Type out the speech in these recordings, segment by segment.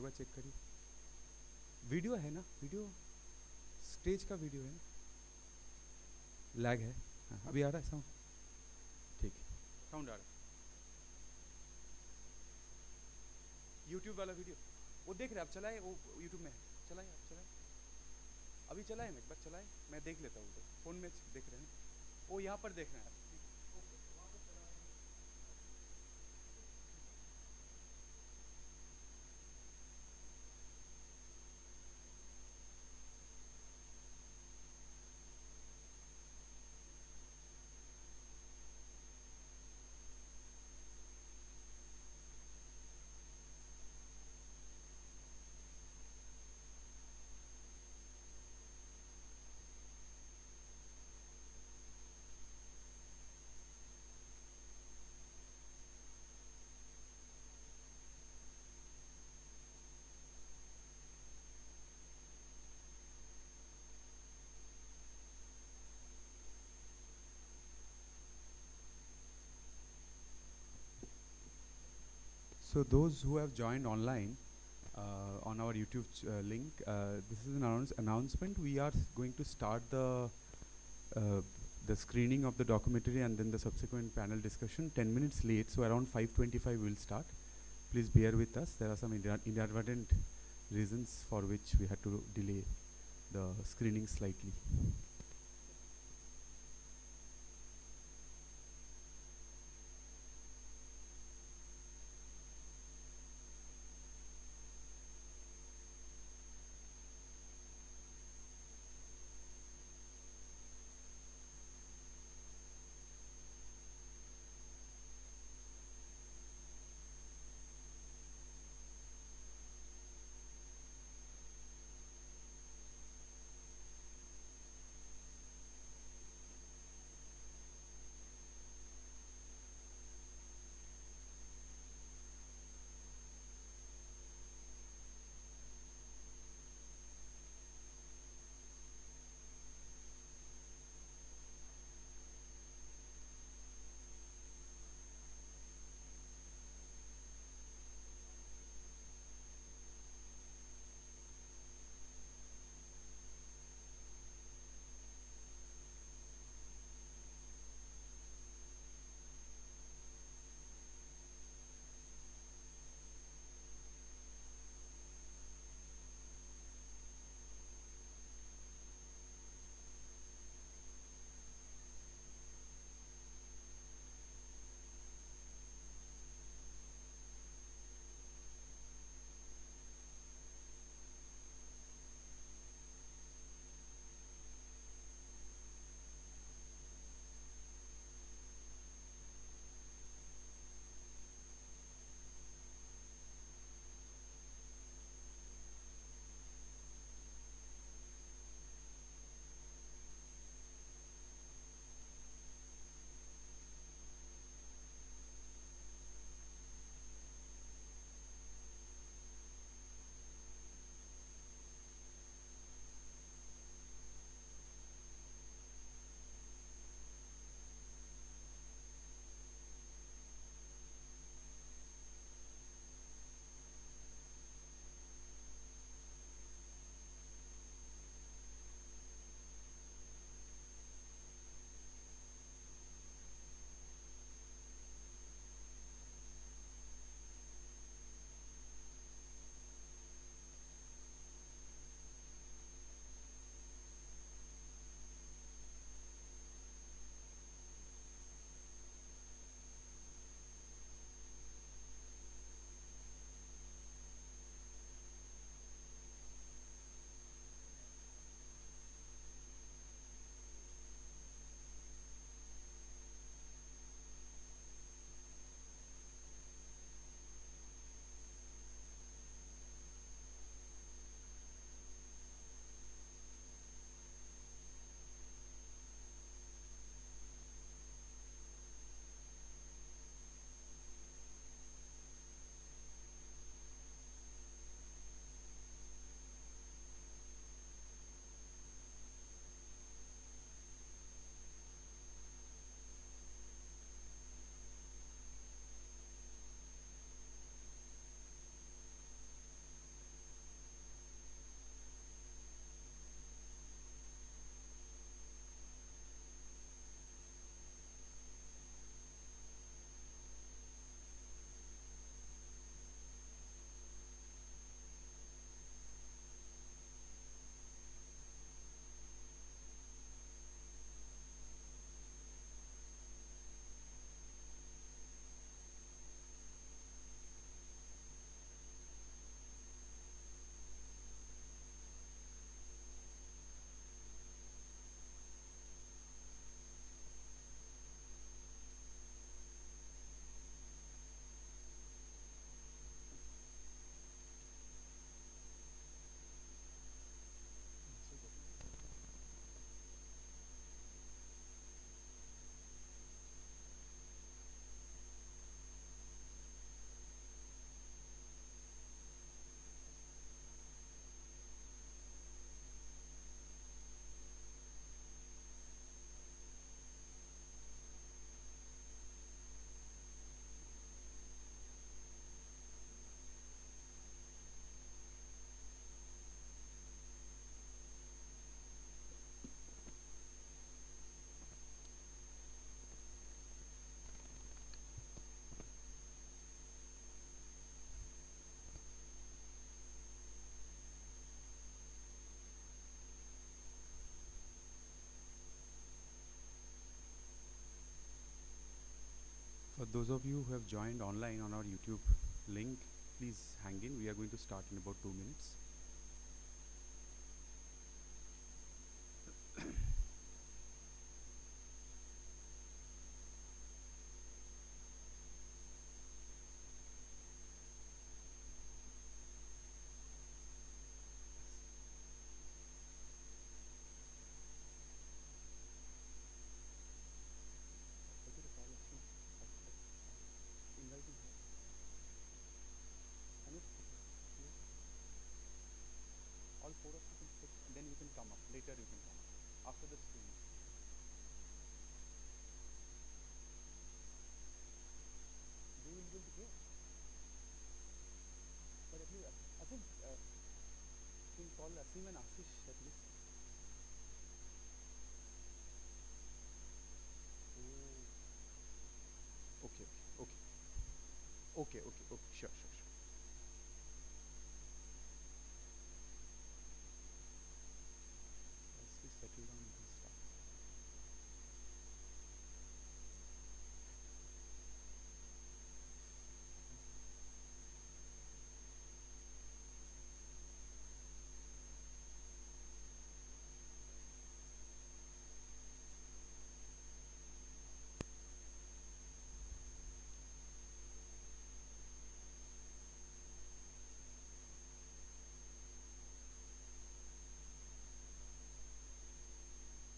बार check करिए. Video है ना, वीडियो स्टेज का वीडियो है ना. लैग है. हाँ, अभी आ रहा है साउंड. ठीक है, साउंड आ रहा है. यूट्यूब वाला वीडियो वो देख रहे हैं आप, चलाए, वो यूट्यूब में है, चलाए आप, चलाए. अभी चलाए, मैं एक बार चलाए, मैं देख लेता हूँ. तो फ़ोन में देख रहे हैं ना, वो यहाँ पर देख रहे हैं. So those who have joined online on our YouTube link, this is an announcement. We are going to start the screening of the documentary and then the subsequent panel discussion 10 minutes late. So around 5:25 we'll start. Please bear with us. There are some inadvertent reasons for which we had to delay the screening slightly. those of you who have joined online on our YouTube link, please hang in. We are going to start in about 2 minutes. All four of you can sit, and then you can come up. Later you can come up. After the screen. They will be able to hear. But at least, I think, you can call Aseem and Ashish at least. Oh. Okay, okay. Okay, okay, okay. Sure, sure, sure. As we settle down, we can start.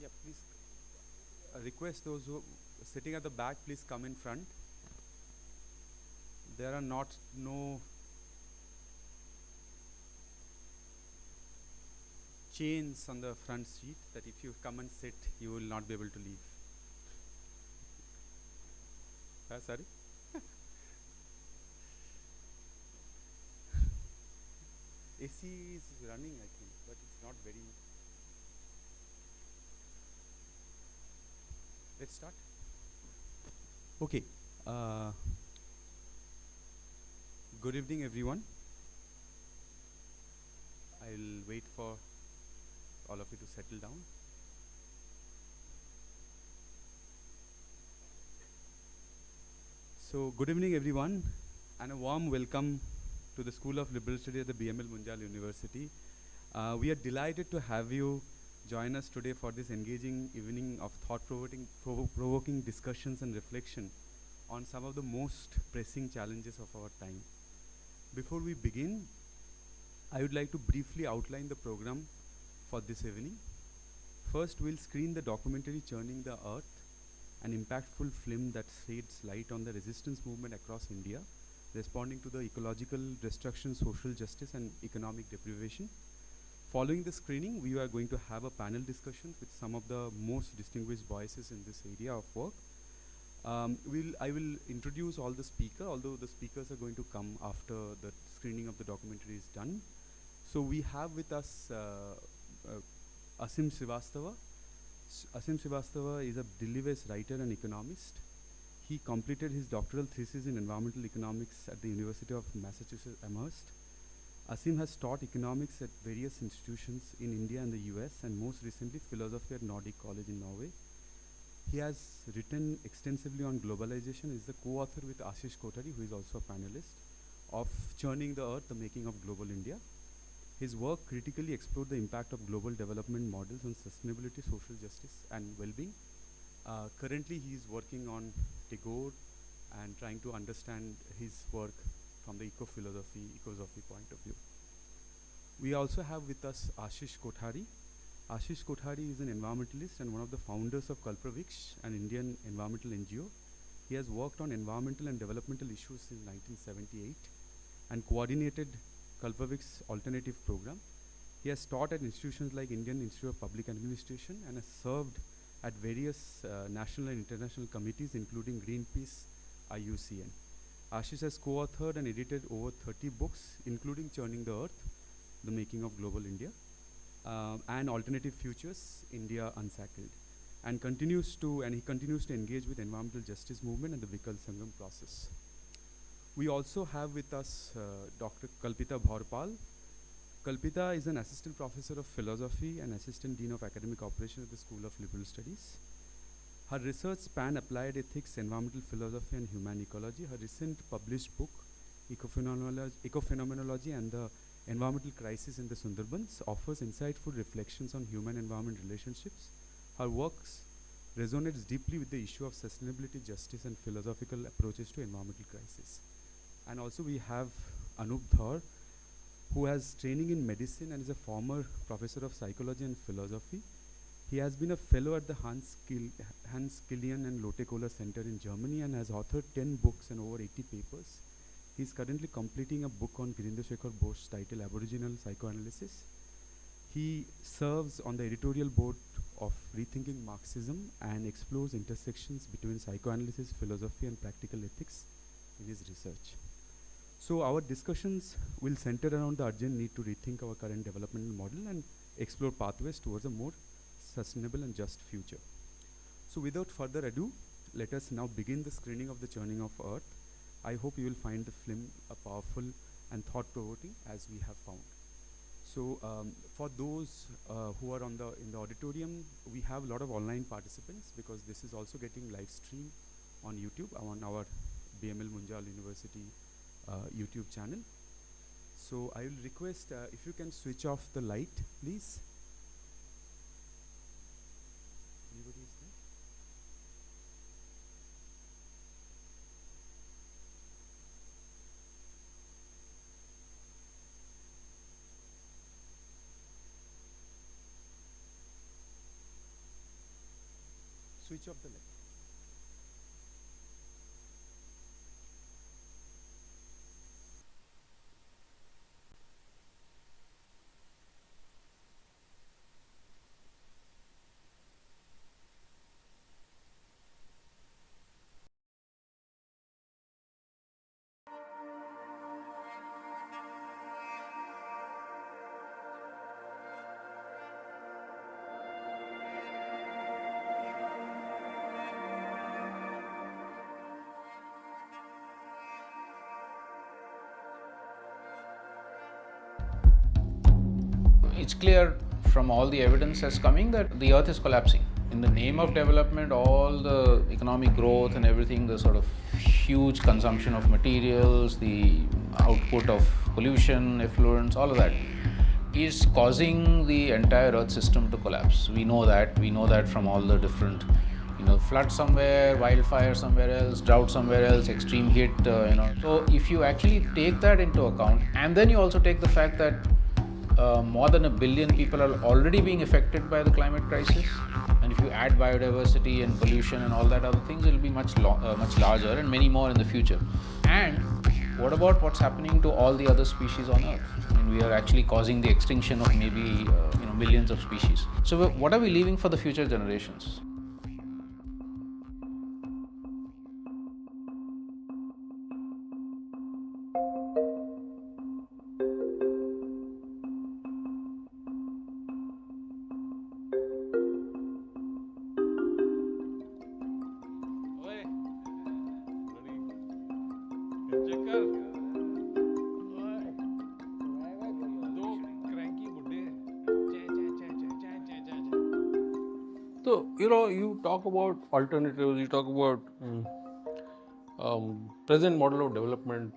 Yeah, please request those who are sitting at the back, please come in front. There are no chains on the front seat that if you come and sit, you will not be able to leave. Sorry? AC is running, I think, but it's not very. Let's start. Okay. Good evening, everyone. I'll wait for all of you to settle down. So, good evening, everyone, and a warm welcome to the School of Liberal Studies at the BML Munjal University. We are delighted to have you join us today for this engaging evening of thought-provoking discussions and reflection on some of the most pressing challenges of our time. Before we begin, I would like to briefly outline the program for this evening. First, we'll screen the documentary Churning the Earth, an impactful film that sheds light on the resistance movement across India, responding to the ecological destruction, social justice, and economic deprivation. Following the screening, we are going to have a panel discussion with some of the most distinguished voices in this area of work. I will introduce all the speakers, although the speakers are going to come after the screening of the documentary is done. So we have with us Aseem Srivastava. Aseem Srivastava is a Delhi-based writer and economist. He completed his doctoral thesis in environmental economics at the University of Massachusetts Amherst. Aseem has taught economics at various institutions in India and the US, and most recently philosophy at Nordic College in Norway. He has written extensively on globalization. He is the co-author with Ashish Kothari, who is also a panelist, of Churning the Earth, the Making of Global India. His work critically explored the impact of global development models on sustainability, social justice, and well-being. Currently, he is working on Tagore and trying to understand his work from the ecosophy point of view. We also have with us Ashish Kothari. Ashish Kothari is an environmentalist and one of the founders of Kalpita, an Indian environmental NGO. He has worked on environmental and developmental issues since 1978 and coordinated Kalpita's alternative program. He has taught at institutions like Indian Institute of Public Administration and has served at various national and international committees, including Greenpeace, IUCN. Ashish has co-authored and edited over 30 books, including Churning the Earth, The Making of Global India, and Alternative Futures, India Unshackled, and he continues to engage with environmental justice movement and the Vikal Sangam process. We also have with us Dr. Kalpita Paul. Kalpita is an assistant professor of philosophy and assistant dean of academic operations at the School of Liberal Studies. Her research span applied ethics, environmental philosophy, and human ecology. Her recent published book, Ecophenomenology and the Environmental Crisis in the Sundarbans, offers insightful reflections on human-environment relationships. Her works resonates deeply with the issue of sustainability, justice, and philosophical approaches to environmental crisis. And also we have Anup Dhar, who has training in medicine and is a former professor of psychology and philosophy. He has been a fellow at the Hans Kilian and Lotte Kohler Center in Germany and has authored 10 books and over 80 papers. He is currently completing a book on Girinder Shekhar Bosch's title Aboriginal Psychoanalysis. He serves on the editorial board of Rethinking Marxism and explores intersections between psychoanalysis, philosophy, and practical ethics in his research. So our discussions will center around the urgent need to rethink our current developmental model and explore pathways towards a more sustainable and just future. So without further ado, let us now begin the screening of the Churning of Earth. I hope you will find the film powerful and thought-provoking as we have found. So for those who are in the auditorium, we have a lot of online participants because this is also getting live streamed on YouTube on our BML Munjal University YouTube channel. So I will request if you can switch off the light, please. Anybody is there? Switch off the light. It's clear from all the evidence that's coming that the earth is collapsing. In the name of development, all the economic growth and everything, the sort of huge consumption of materials, the output of pollution, effluents, all of that is causing the entire earth system to collapse. We know that from all the different, flood somewhere, wildfire somewhere else, drought somewhere else, extreme heat, So if you actually take that into account, and then you also take the fact that more than 1 billion people are already being affected by the climate crisis, and if you add biodiversity and pollution and all that other things, it will be much larger and many more in the future. And what about what's happening to all the other species on Earth? I mean, we are actually causing the extinction of maybe millions of species. So what are we leaving for the future generations? So, you talk about alternatives, you talk about present model of development,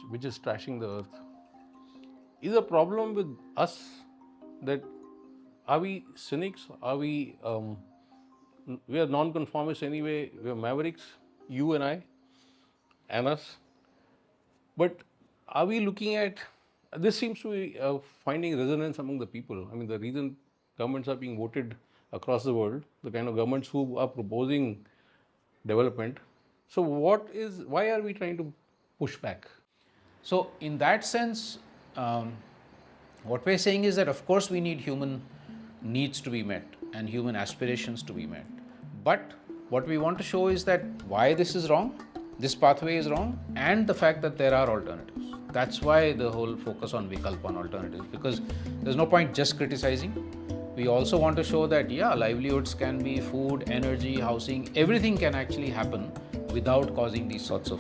which is trashing the earth. Is a problem with us that are we cynics? Are we are non-conformists anyway, we are mavericks, you and I, and us. But are we looking at, this seems to be finding resonance among the people. I mean, the reason governments are being voted across the world, the kind of governments who are proposing development. So why are we trying to push back? So in that sense, what we're saying is that of course we need human needs to be met and human aspirations to be met. But what we want to show is that why this is wrong, this pathway is wrong, and the fact that there are alternatives. That's why the whole focus on Vikalpa, on alternatives, because there's no point just criticizing. We also want to show that, livelihoods can be food, energy, housing, everything can actually happen without causing these sorts of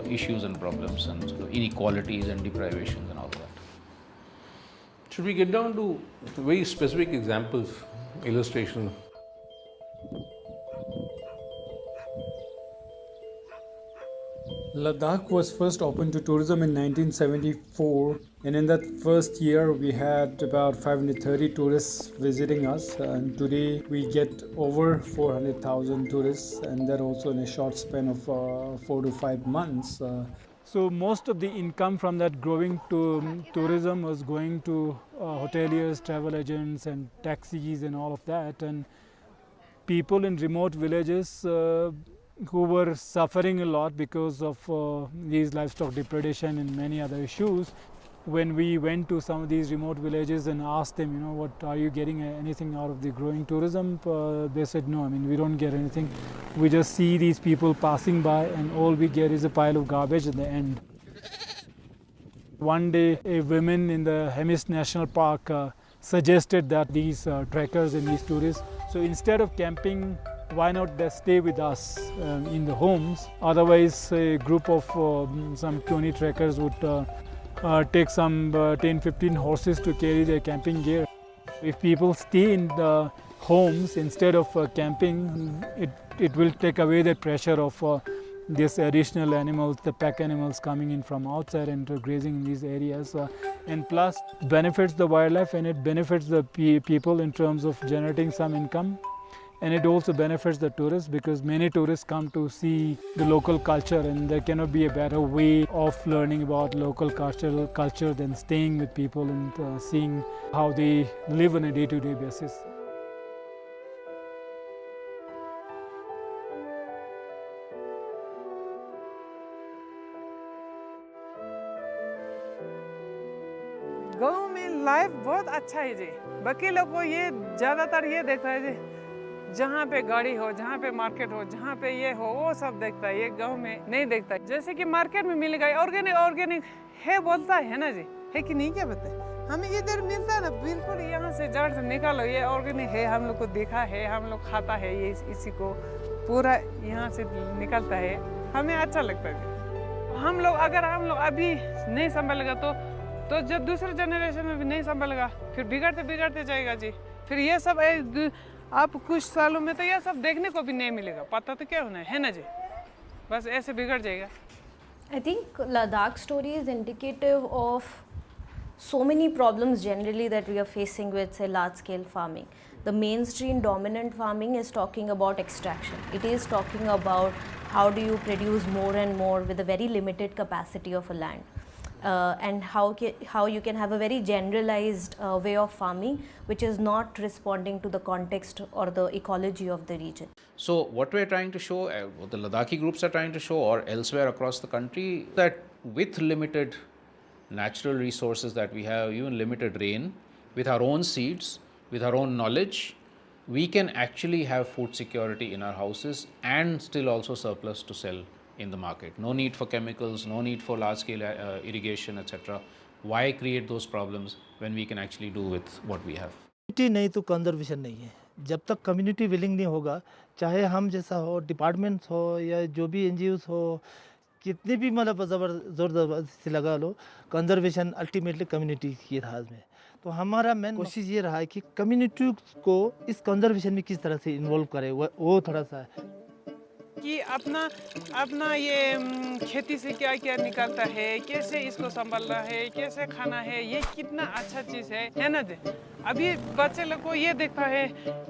issues and problems and sort of inequalities and deprivations and all of that. Should we get down to very specific examples, illustrations? Ladakh was first opened to tourism in 1974, and in that first year we had about 530 tourists visiting us, and today we get over 400,000 tourists, and that also in a short span of 4 to 5 months. So most of the income from that growing tourism was going to hoteliers, travel agents, and taxis, and all of that. And people in remote villages who were suffering a lot because of these livestock depredation and many other issues. When we went to some of these remote villages and asked them, what are you getting anything out of the growing tourism? They said, no, we don't get anything. We just see these people passing by and all we get is a pile of garbage at the end. One day, a woman in the Hemis National Park suggested that these trekkers and these tourists, so instead of camping, why not they stay with us in the homes? Otherwise, a group of some 20 trekkers would take some 10-15 horses to carry their camping gear. If people stay in the homes instead of camping, it will take away the pressure of these additional animals, the pack animals coming in from outside and grazing in these areas. And plus benefits the wildlife and it benefits the people in terms of generating some income. And it also benefits the tourists because many tourists come to see the local culture, and there cannot be a better way of learning about local culture than staying with people and seeing how they live on a day-to-day basis. गाँव में life बहुत अच्छा है जी। बाकी लोग को ये ज़्यादातर ये देखता है जी, जहाँ पे गाड़ी हो, जहाँ पे मार्केट हो, जहाँ पे ये हो, वो सब देखता है। ये गांव में नहीं देखता है। जैसे कि मार्केट में मिलेगा ऑर्गेनिक है बोलता है ना जी, है कि नहीं क्या पता है? हमें इधर मिलता है ना, बिल्कुल यहाँ से जड़ से निकालो, ये ऑर्गेनिक है, हम लोग को देखा है, हम लोग खाता है ये, इसी को पूरा यहाँ से निकलता है, हमें अच्छा लगता है। हम लोग अभी नहीं संभालेगा तो जब दूसरे जनरेशन में भी नहीं संभालेगा, फिर बिगड़ते जाएगा जी। फिर ये सब आप कुछ सालों में तो ये सब देखने को भी नहीं मिलेगा, पता तो क्या होना है ना जी, बस ऐसे बिगड़ जाएगा। I think Ladakh story is indicative of so many problems generally that we are facing with, say, large-scale farming. The mainstream dominant farming is talking about extraction. It is talking about how do you produce more and more with a very limited capacity of a land. And how you can have a very generalized way of farming which is not responding to the context or the ecology of the region. So what we're trying to show, what the Ladakhi groups are trying to show or elsewhere across the country, that with limited natural resources that we have, even limited rain, with our own seeds, with our own knowledge, we can actually have food security in our houses and still also surplus to sell in the market. No need for chemicals, no need for large scale irrigation, etc. Why create those problems when we can actually do with what we have? Community नहीं तो conservation नहीं है। जब तक community willing नहीं होगा, चाहे हम जैसा हो, डिपार्टमेंट्स हो या जो भी एनजीओस हो, कितनी भी मतलब ज़बरदस्ती लगा लो, कंजर्वेशन अल्टीमेटली कम्युनिटी की राज में। तो हमारा मेन कोशिश ये रहा है कि कम्युनिटी को इस कंजर्वेशन में किस तरह से इन्वॉल्व करें, वो थोड़ा सा कि अपना ये खेती से क्या क्या निकलता है, कैसे इसको संभालना है, कैसे खाना है, ये कितना अच्छा चीज़ है ना जी। अभी बच्चे लोग को ये देखता है,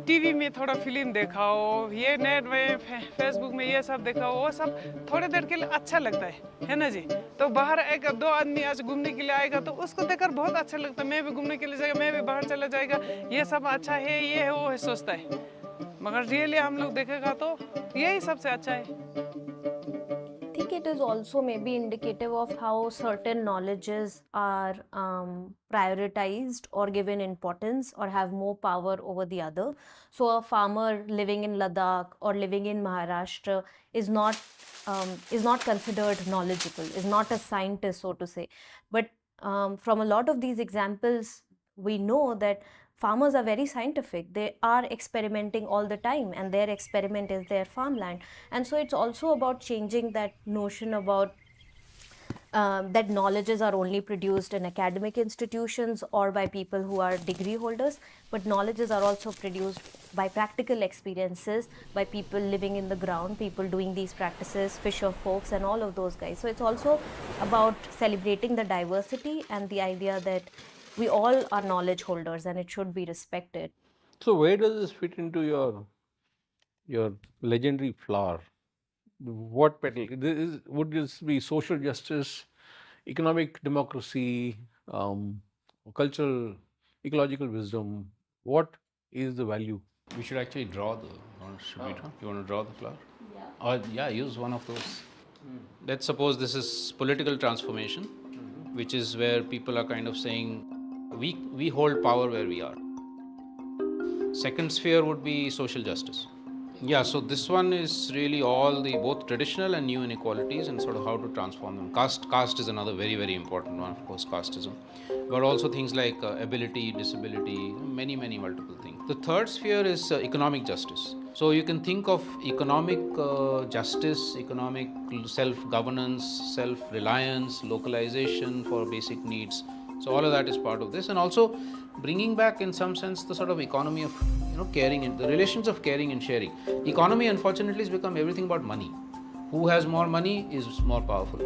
टीवी में थोड़ा फिल्म दिखाओ, ये नेट में फेसबुक में ये सब दिखाओ, वो सब थोड़ी देर के लिए अच्छा लगता है ना जी। तो बाहर एक दो आदमी आज घूमने के लिए आएगा तो उसको देखकर बहुत अच्छा लगता है, मैं भी घूमने के लिए जाएगा, मैं भी बाहर चला जाएगा, ये सब अच्छा है, ये है वो है सोचता है। मगर रियली हम लोग देखेगा तो यही सबसे अच्छा है। I think it is also maybe indicative of how certain knowledges are prioritized or given importance or have more power over the other. So a farmer living in Ladakh or living in Maharashtra is not considered knowledgeable, is not a scientist, so to say. But from a lot of these examples, we know that farmers are very scientific. They are experimenting all the time, and their experiment is their farmland. And so it's also about changing that notion about that knowledges are only produced in academic institutions or by people who are degree holders, but knowledges are also produced by practical experiences, by people living in the ground, people doing these practices, fisher folks and all of those guys. So it's also about celebrating the diversity and the idea that we all are knowledge holders and it should be respected. So where does this fit into your legendary flower? What petal? Would this be social justice, economic democracy, cultural, ecological wisdom? What is the value? We should actually draw the, should we draw? You want to draw the flower? Yeah. Or yeah, use one of those. Let's suppose this is political transformation, which is where people are kind of saying, we hold power where we are. Second sphere would be social justice. Yeah, so this one is really all the both traditional and new inequalities and sort of how to transform them. Caste is another very, very important one, of course, casteism. But also things like ability, disability, many, many multiple things. The third sphere is economic justice. So you can think of economic justice, economic self-governance, self-reliance, localization for basic needs. So all of that is part of this, and also bringing back in some sense the sort of economy of caring and the relations of caring and sharing. Economy unfortunately has become everything about money. Who has more money is more powerful.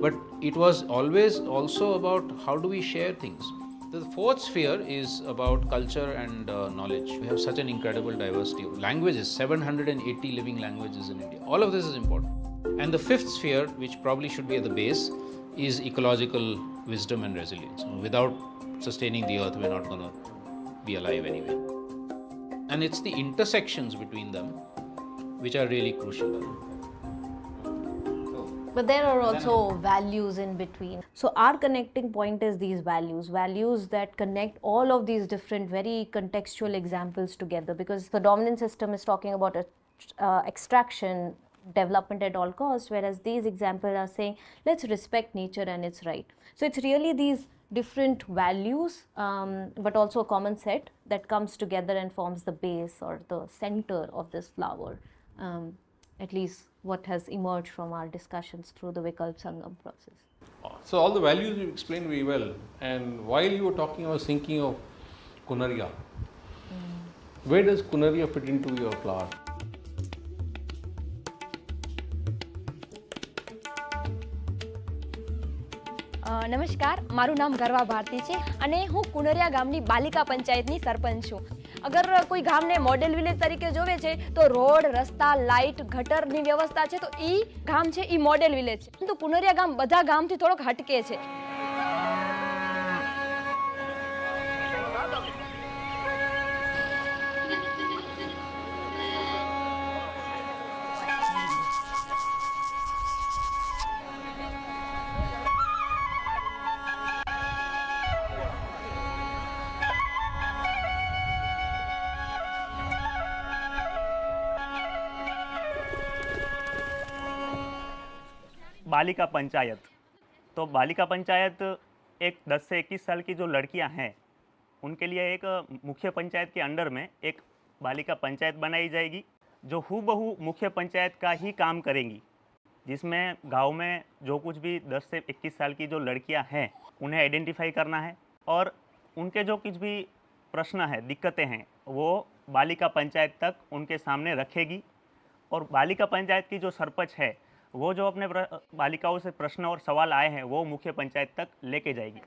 But it was always also about how do we share things. The fourth sphere is about culture and knowledge. We have such an incredible diversity of languages, 780 living languages in India. All of this is important. And the fifth sphere, which probably should be at the base, is ecological wisdom and resilience. Without sustaining the earth, we're not going to be alive anyway. And it's the intersections between them which are really crucial. But there are also values in between. So our connecting point is these values that connect all of these different very contextual examples together, because the dominant system is talking about extraction, development at all costs, whereas these examples are saying let's respect nature and its right. So it's really these different values but also a common set that comes together and forms the base or the center of this flower, at least what has emerged from our discussions through the Vikalp Sangam process. So all the values you explained very well, and while you were talking I was thinking of Kunaria. Where does Kunaria fit into your flower? નમસ્કાર, મારું નામ ગરવા ભારતી છે અને હું કુનરિયા ગામની બાલિકા પંચાયતની સરપંચ છું. અગર કોઈ ગામને મોડેલ વિલેજ તરીકે જોવે છે તો રોડ, રસ્તા, લાઇટ, ગટરની વ્યવસ્થા છે તો ઈ ગામ છે ઈ મોડેલ વિલેજ છે. પરંતુ કુનરિયા ગામ બધા ગામથી થોડોક હટકે છે. बालिका पंचायत, तो बालिका पंचायत एक 10 से 21 साल की जो लड़कियां हैं उनके लिए एक मुख्य पंचायत के अंडर में एक बालिका पंचायत बनाई जाएगी जो हूबहू मुख्य पंचायत का ही काम करेंगी, जिसमें गांव में जो कुछ भी 10 से 21 साल की जो लड़कियां हैं उन्हें आइडेंटिफाई करना है और उनके जो कुछ भी प्रश्न है, दिक्कतें हैं, वो बालिका पंचायत तक उनके सामने रखेगी और बालिका पंचायत की जो सरपंच है वो जो अपने बालिकाओं से प्रश्न और सवाल आए हैं वो मुख्य पंचायत तक लेके जाएगी.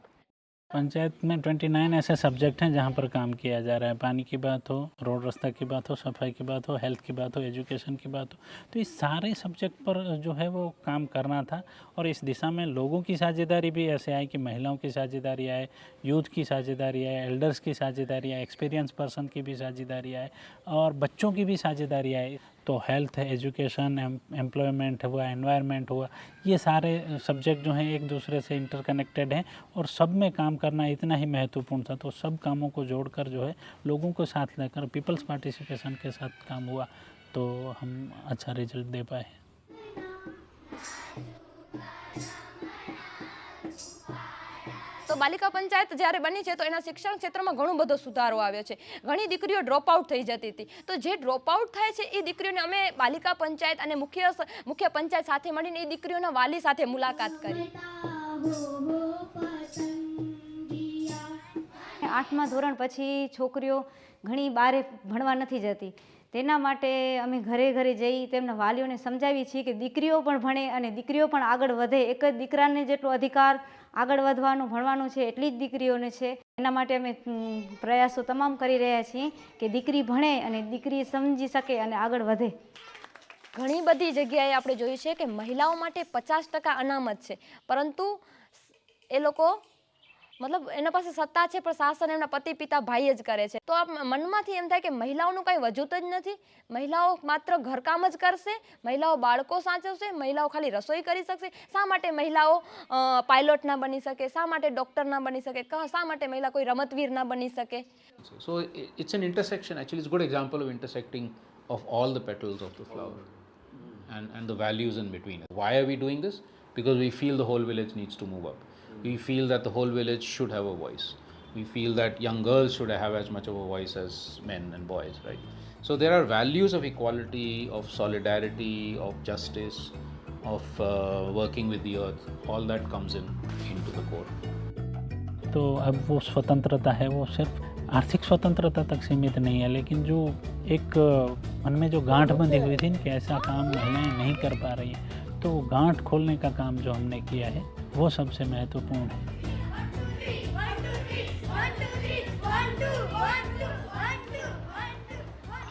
पंचायत में 29 ऐसे सब्जेक्ट हैं जहाँ पर काम किया जा रहा है. पानी की बात हो, रोड रास्ता की बात हो, सफाई की बात हो, हेल्थ की बात हो, एजुकेशन की बात हो, तो इस सारे सब्जेक्ट पर जो है वो काम करना था. और इस दिशा में लोगों की साझेदारी भी ऐसे आए कि महिलाओं की साझेदारी आए, यूथ की साझेदारी आए, एल्डर्स की साझेदारी आए, एक्सपीरियंस पर्सन की भी साझेदारी आए और बच्चों की भी साझेदारी आए. तो हेल्थ, एजुकेशन, एम्प्लॉयमेंट हुआ, एनवायरनमेंट हुआ, ये सारे सब्जेक्ट जो हैं एक दूसरे से इंटरकनेक्टेड हैं और सब में काम करना इतना ही महत्वपूर्ण था. तो सब कामों को जोड़कर जो है लोगों को साथ लेकर पीपल्स पार्टिसिपेशन के साथ काम हुआ तो हम अच्छा रिजल्ट दे पाए. તો બાલિકા પંચાયત જ્યારે બની છે તો એના શિક્ષણ ક્ષેત્રમાં ઘણો બધો સુધારો આવ્યો છે. ઘણી દીકરીઓ ડ્રોપ આઉટ થઈ જતી હતી, તો જે ડ્રોપ આઉટ થાય છે એ દીકરીઓને અમે બાલિકા પંચાયત અને મુખ્ય પંચાયત સાથે મળીને એ દીકરીઓના વાલી સાથે મુલાકાત કરી. આઠમા ધોરણ પછી છોકરીઓ ઘણી બારે ભણવા નથી જતી. તેના માટે અમે ઘરે ઘરે જઈ તેમના વાલીઓને સમજાવી છીએ કે દીકરીઓ પણ ભણે અને દીકરીઓ પણ આગળ વધે. એક જ દીકરાને જેટલો અધિકાર આગળ વધવાનું ભણવાનું છે એટલી જ દીકરીઓને છે. એના માટે અમે પ્રયાસો તમામ કરી રહ્યા છીએ કે દીકરી ભણે અને દીકરી સમજી શકે અને આગળ વધે. ઘણી બધી જગ્યાએ આપણે જોયું છે કે મહિલાઓ માટે 50% અનામત છે, પરંતુ એ લોકો મતલબ એના પાસે સત્તા છે પણ શાસન એમના પતિ પિતા ભાઈ જ કરે છે. તો આ મનમાંથી એમ થાય કે મહિલાઓનું કંઈ વજૂદ જ નથી. મહિલાઓ માત્ર ઘરકામ જ કરશે, મહિલાઓ બાળકો સાચવશે, મહિલાઓ ખાલી રસોઈ કરી શકશે. શા માટે મહિલાઓ પાયલોટ ના બની શકે? શા માટે ડૉક્ટર ના બની શકે? શા માટે મહિલા કોઈ રમતવીર ના બની શકે? So it's an intersection. Actually, it's a good example of intersecting of all the petals of the flower and the values in between. Why are we doing this? Because we feel the whole village needs to move up. We feel that the whole village should have a voice. We feel that young girls should have as much of a voice as men and boys, right? So there are values of equality, of solidarity, of justice, of working with the earth. All that comes into the core. तो अब वो स्वतंत्रता है वो सिर्फ आर्थिक स्वतंत्रता तक सीमित नहीं है, लेकिन जो एक मन में जो गांठ बंधी हुई थी कि ऐसा काम महिलाएं नहीं कर पा रही हैं, तो गांठ खोलने का काम जो हमने किया है वो सबसे महत्वपूर्ण है.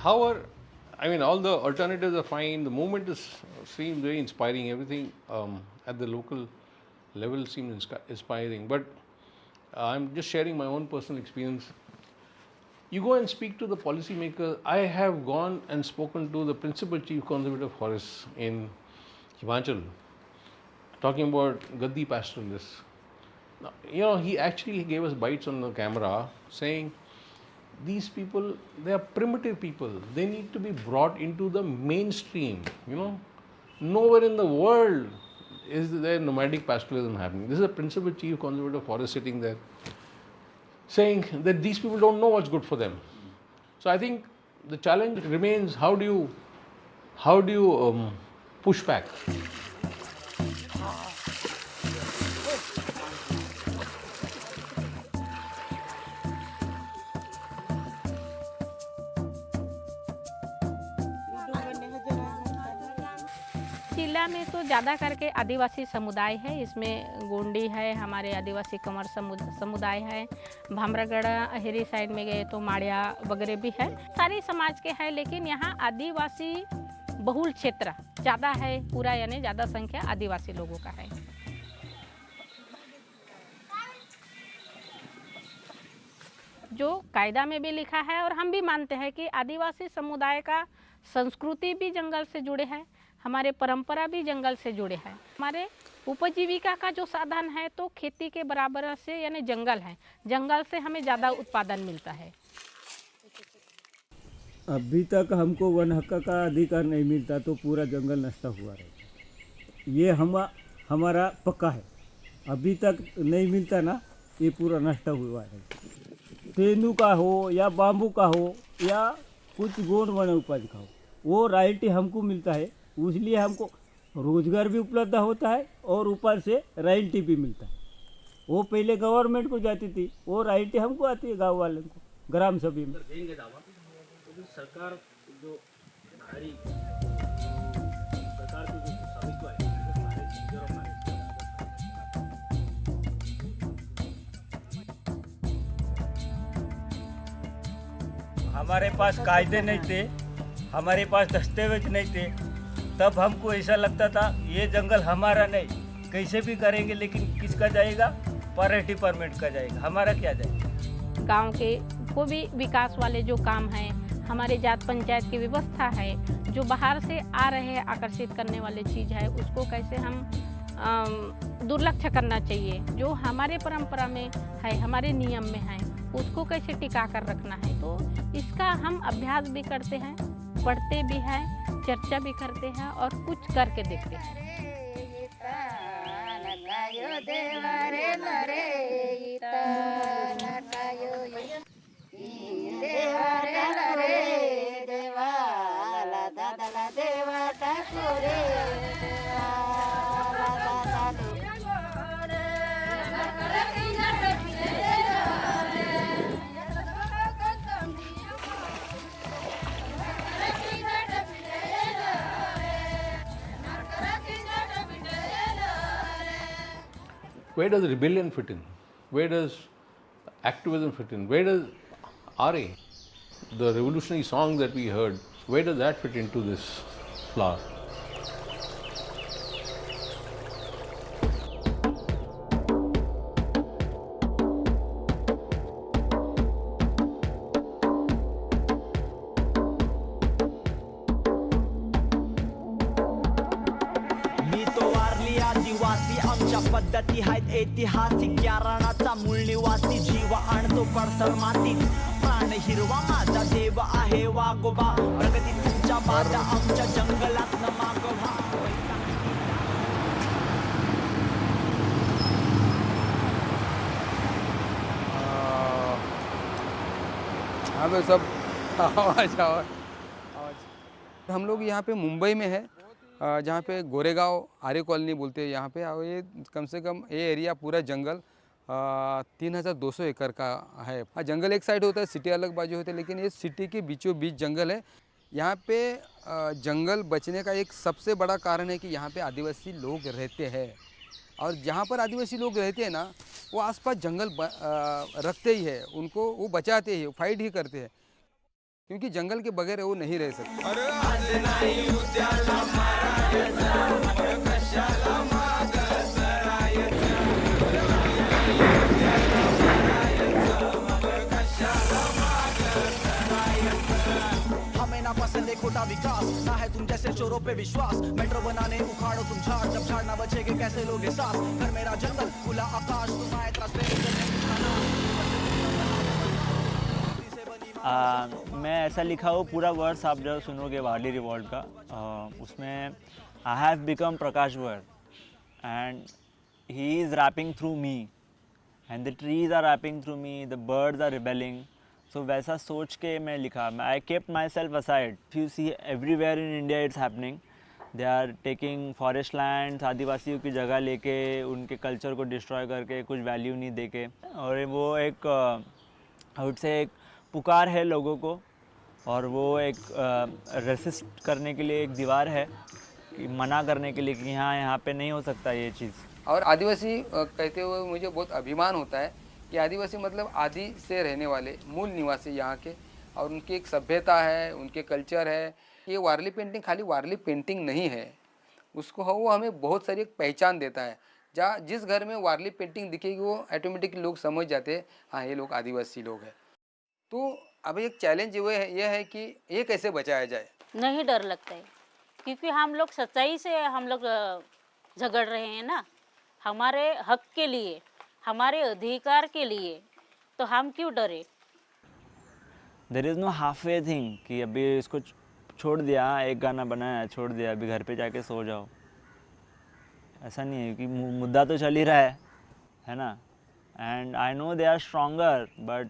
However, I mean, all the alternatives are fine. The movement seems very inspiring. Everything at the local level seems inspiring. But I'm just sharing my own personal experience. You go and speak to the policymakers. I have gone and spoken to the principal chief conservator of forests in Himachal, talking about Gaddi pastoralists. Now, you know, he actually gave us bites on the camera saying, these people, they are primitive people. They need to be brought into the mainstream, you know. Nowhere in the world is there nomadic pastoralism happening. This is a principal chief conservator of forest sitting there saying that these people don't know what's good for them. So I think the challenge remains, how do you push back? जिला में तो ज़्यादा करके आदिवासी समुदाय है. इसमें गोंडी है, हमारे आदिवासी कंवर समुदाय है. भामरागढ़ अहेरी साइड में गए तो माड़िया वगैरह भी है. सारी समाज के हैं, लेकिन यहाँ आदिवासी बहुल क्षेत्र ज़्यादा है. पूरा यानी ज़्यादा संख्या आदिवासी लोगों का है. जो कायदा में भी लिखा है और हम भी मानते हैं कि आदिवासी समुदाय का संस्कृति भी जंगल से जुड़े है, हमारे परंपरा भी जंगल से जुड़े हैं. हमारे उपजीविका का जो साधन है तो खेती के बराबर से यानी जंगल है. जंगल से हमें ज़्यादा उत्पादन मिलता है. अभी तक हमको वन हक का अधिकार नहीं मिलता तो पूरा जंगल नष्ट हुआ रहेगा. ये हमारा पक्का है. अभी तक नहीं मिलता ना, ये पूरा नष्ट हुआ है. तेंदू का हो या बाम्बू का हो या कुछ गोंड वन उपज का हो, वो राइटी हमको मिलता है. इसलिए हमको रोजगार भी उपलब्ध होता है और ऊपर से रॉयल्टी भी मिलता है. वो पहले गवर्नमेंट को जाती थी, वो रॉयल्टी हमको आती है गांव वाले को, ग्राम सभी में. देंगे दावा तो सरकार जो भारी सरकार की जो स्वामित्व है हमारे पास कायदे नहीं थे, हमारे पास दस्तावेज नहीं थे. तब हमको ऐसा लगता था ये जंगल हमारा नहीं, कैसे भी करेंगे, लेकिन किसका जाएगा? फॉरेस्ट डिपार्टमेंट का जाएगा, हमारा क्या जाएगा? गांव के को भी विकास वाले जो काम हैं, हमारे जात पंचायत की व्यवस्था है, जो बाहर से आ रहे हैं आकर्षित करने वाले चीज़ है, उसको कैसे हम दुर्लक्ष्य करना चाहिए. जो हमारे परंपरा में है, हमारे नियम में है, उसको कैसे टिका कर रखना है. तो इसका हम अभ्यास भी करते हैं, पढ़ते भी हैं, चर्चा भी करते हैं और कुछ करके देखते हैं. Where does rebellion fit in? Where does activism fit in? Where does RA, the revolutionary song that we heard, where does that fit into this flower? पद्धती आहेत ऐतिहासिक या रणाचा मूळ निवासी जीव आणतो पडसर मातीत प्राण हिरवा माझा देव आहे वागोबा प्रगती तुमच्या बाद आमच्या जंगलात न मागोबा हाँ तो सब आवाज आवाज हम लोग यहाँ पे मुंबई में है जहाँ पे गोरेगांव आर्य कॉलोनी बोलते हैं यहाँ पे और ये कम से कम ये एरिया पूरा जंगल 3200 एकड़ का है। जंगल एक साइड होता है, सिटी अलग बाजू होते हैं, लेकिन ये सिटी के बीचों बीच जंगल है। यहाँ पे जंगल बचने का एक सबसे बड़ा कारण है कि यहाँ पे आदिवासी लोग रहते हैं और जहाँ पर आदिवासी लोग रहते हैं ना वो आसपास जंगल रखते ही है, उनको वो बचाते ही, फाइट ही करते हैं, क्योंकि जंगल के बगैर वो नहीं रह सकते। हमें ना पसंद है खोटा विकास, ना है तुम जैसे चोरों पे विश्वास। मेट्रो बनाने उखाड़ो तुम झाड़, जब झाड़ ना बचेगे कैसे लोगे सांस। घर मेरा जंगल खुला आकाश, तुम आए मैं ऐसा लिखा हूँ, पूरा वर्ड्स आप जब सुनोगे वार्ली रिवॉल्ट का, उसमें I have become Prakash word and he is rapping through me and the trees are rapping through me, the birds are rebelling. So वैसा सोच के मैं लिखा। I kept myself aside. You see everywhere in India it's happening, they are taking forest land, आदिवासियों की जगह लेके उनके कल्चर को डिस्ट्रॉय करके कुछ वैल्यू नहीं देके, और वो एक आउट से एक पुकार है लोगों को, और वो एक रेसिस्ट करने के लिए एक दीवार है, कि मना करने के लिए कि हाँ यहाँ पे नहीं हो सकता ये चीज़। और आदिवासी कहते हुए मुझे बहुत अभिमान होता है कि आदिवासी मतलब आदि से रहने वाले मूल निवासी यहाँ के, और उनकी एक सभ्यता है, उनके कल्चर है। ये वारली पेंटिंग खाली वारली पेंटिंग नहीं है, उसको वो हमें बहुत सारी एक पहचान देता है। जहाँ जिस घर में वारली पेंटिंग दिखेगी वो ऑटोमेटिकली लोग समझ जाते हैं हाँ ये लोग आदिवासी लोग हैं। तो अब एक चैलेंज ये है कि ये कैसे बचाया जाए। नहीं डर लगता है, क्योंकि हम लोग सच्चाई से हम लोग झगड़ रहे हैं ना, हमारे हक के लिए, हमारे अधिकार के लिए, तो हम क्यों डरे। There is no half way thing कि अभी इसको छोड़ दिया, एक गाना बनाया छोड़ दिया, अभी घर पे जाके सो जाओ, ऐसा नहीं है। कि मुद्दा तो चल ही रहा है ना। And I know they are stronger, but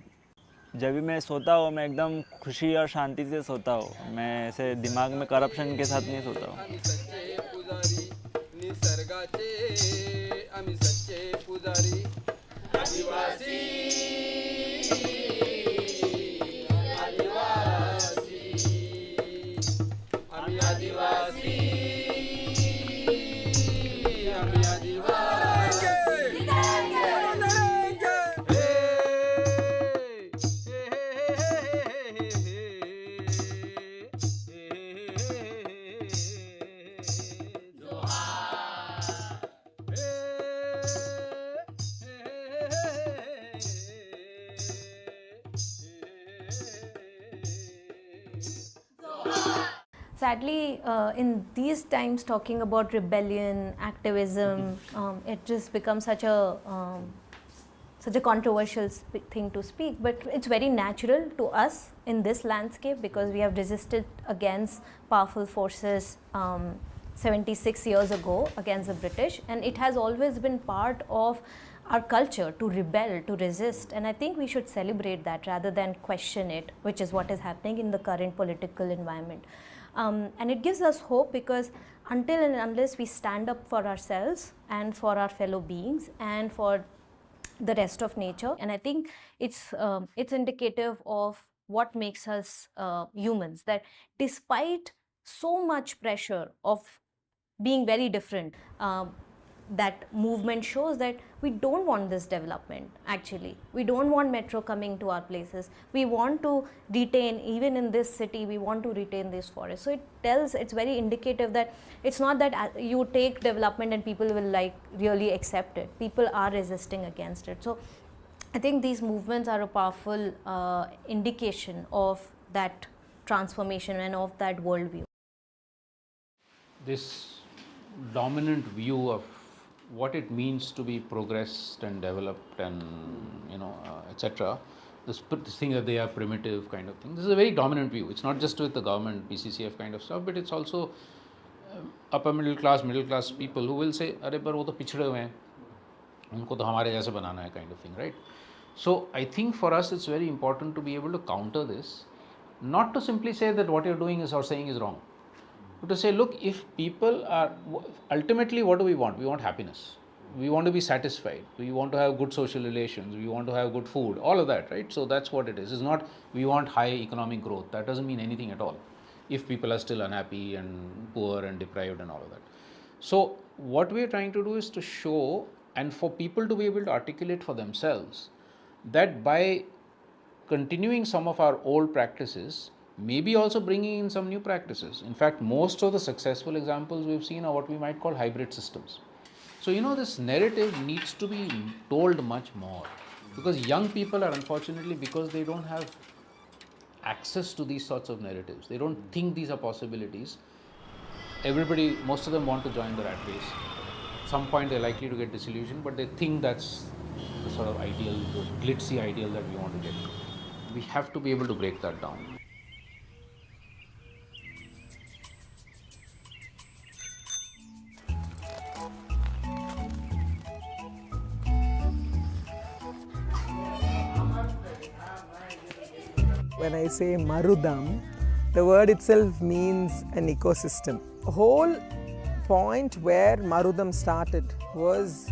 जब भी मैं सोता हूँ मैं एकदम खुशी और शांति से सोता हूँ, मैं ऐसे दिमाग में करप्शन के साथ नहीं सोता हूँ। Sadly, in these times, talking about rebellion, activism, it just becomes such a controversial thing to speak. But it's very natural to us in this landscape because we have resisted against powerful forces 76 years ago against the British, and it has always been part of our culture to rebel, to resist, and I think we should celebrate that rather than question it, which is what is happening in the current political environment. And it gives us hope because until and unless we stand up for ourselves and for our fellow beings and for the rest of nature, and I think it's indicative of what makes us humans, that despite so much pressure of being very different, that movement shows that we don't want this development. Actually, we don't want metro coming to our places. We want to retain, even in this city, we want to retain this forest. So it's very indicative that it's not that you take development and people will like really accept it. People are resisting against it. So I think these movements are a powerful indication of that transformation and of that worldview. This dominant view of what it means to be progressed and developed and etc. This thing that they are primitive kind of thing. This is a very dominant view. It's not just with the government, PCCF kind of stuff, but it's also upper middle class people who will say, "Arey, par wo to pichhde hue hain, unko to hamare jaise banana hai," kind of thing, right? So I think for us it's very important to be able to counter this, not to simply say that what you're doing is or saying is wrong, but to say, look, if people are, ultimately what do we want? We want happiness. We want to be satisfied. We want to have good social relations. We want to have good food, all of that, right? So that's what it is. It's not we want high economic growth. That doesn't mean anything at all if people are still unhappy and poor and deprived and all of that. So what we are trying to do is to show, and for people to be able to articulate for themselves, that by continuing some of our old practices, maybe also bringing in some new practices. In fact, most of the successful examples we've seen are what we might call hybrid systems. So, this narrative needs to be told much more, because young people are, unfortunately, because they don't have access to these sorts of narratives, they don't think these are possibilities. Most of them want to join the rat race. At some point they're likely to get disillusioned, but they think that's the sort of ideal, the glitzy ideal that we want to get to. We have to be able to break that down. When I say Marudam, the word itself means an ecosystem. The whole point where Marudam started was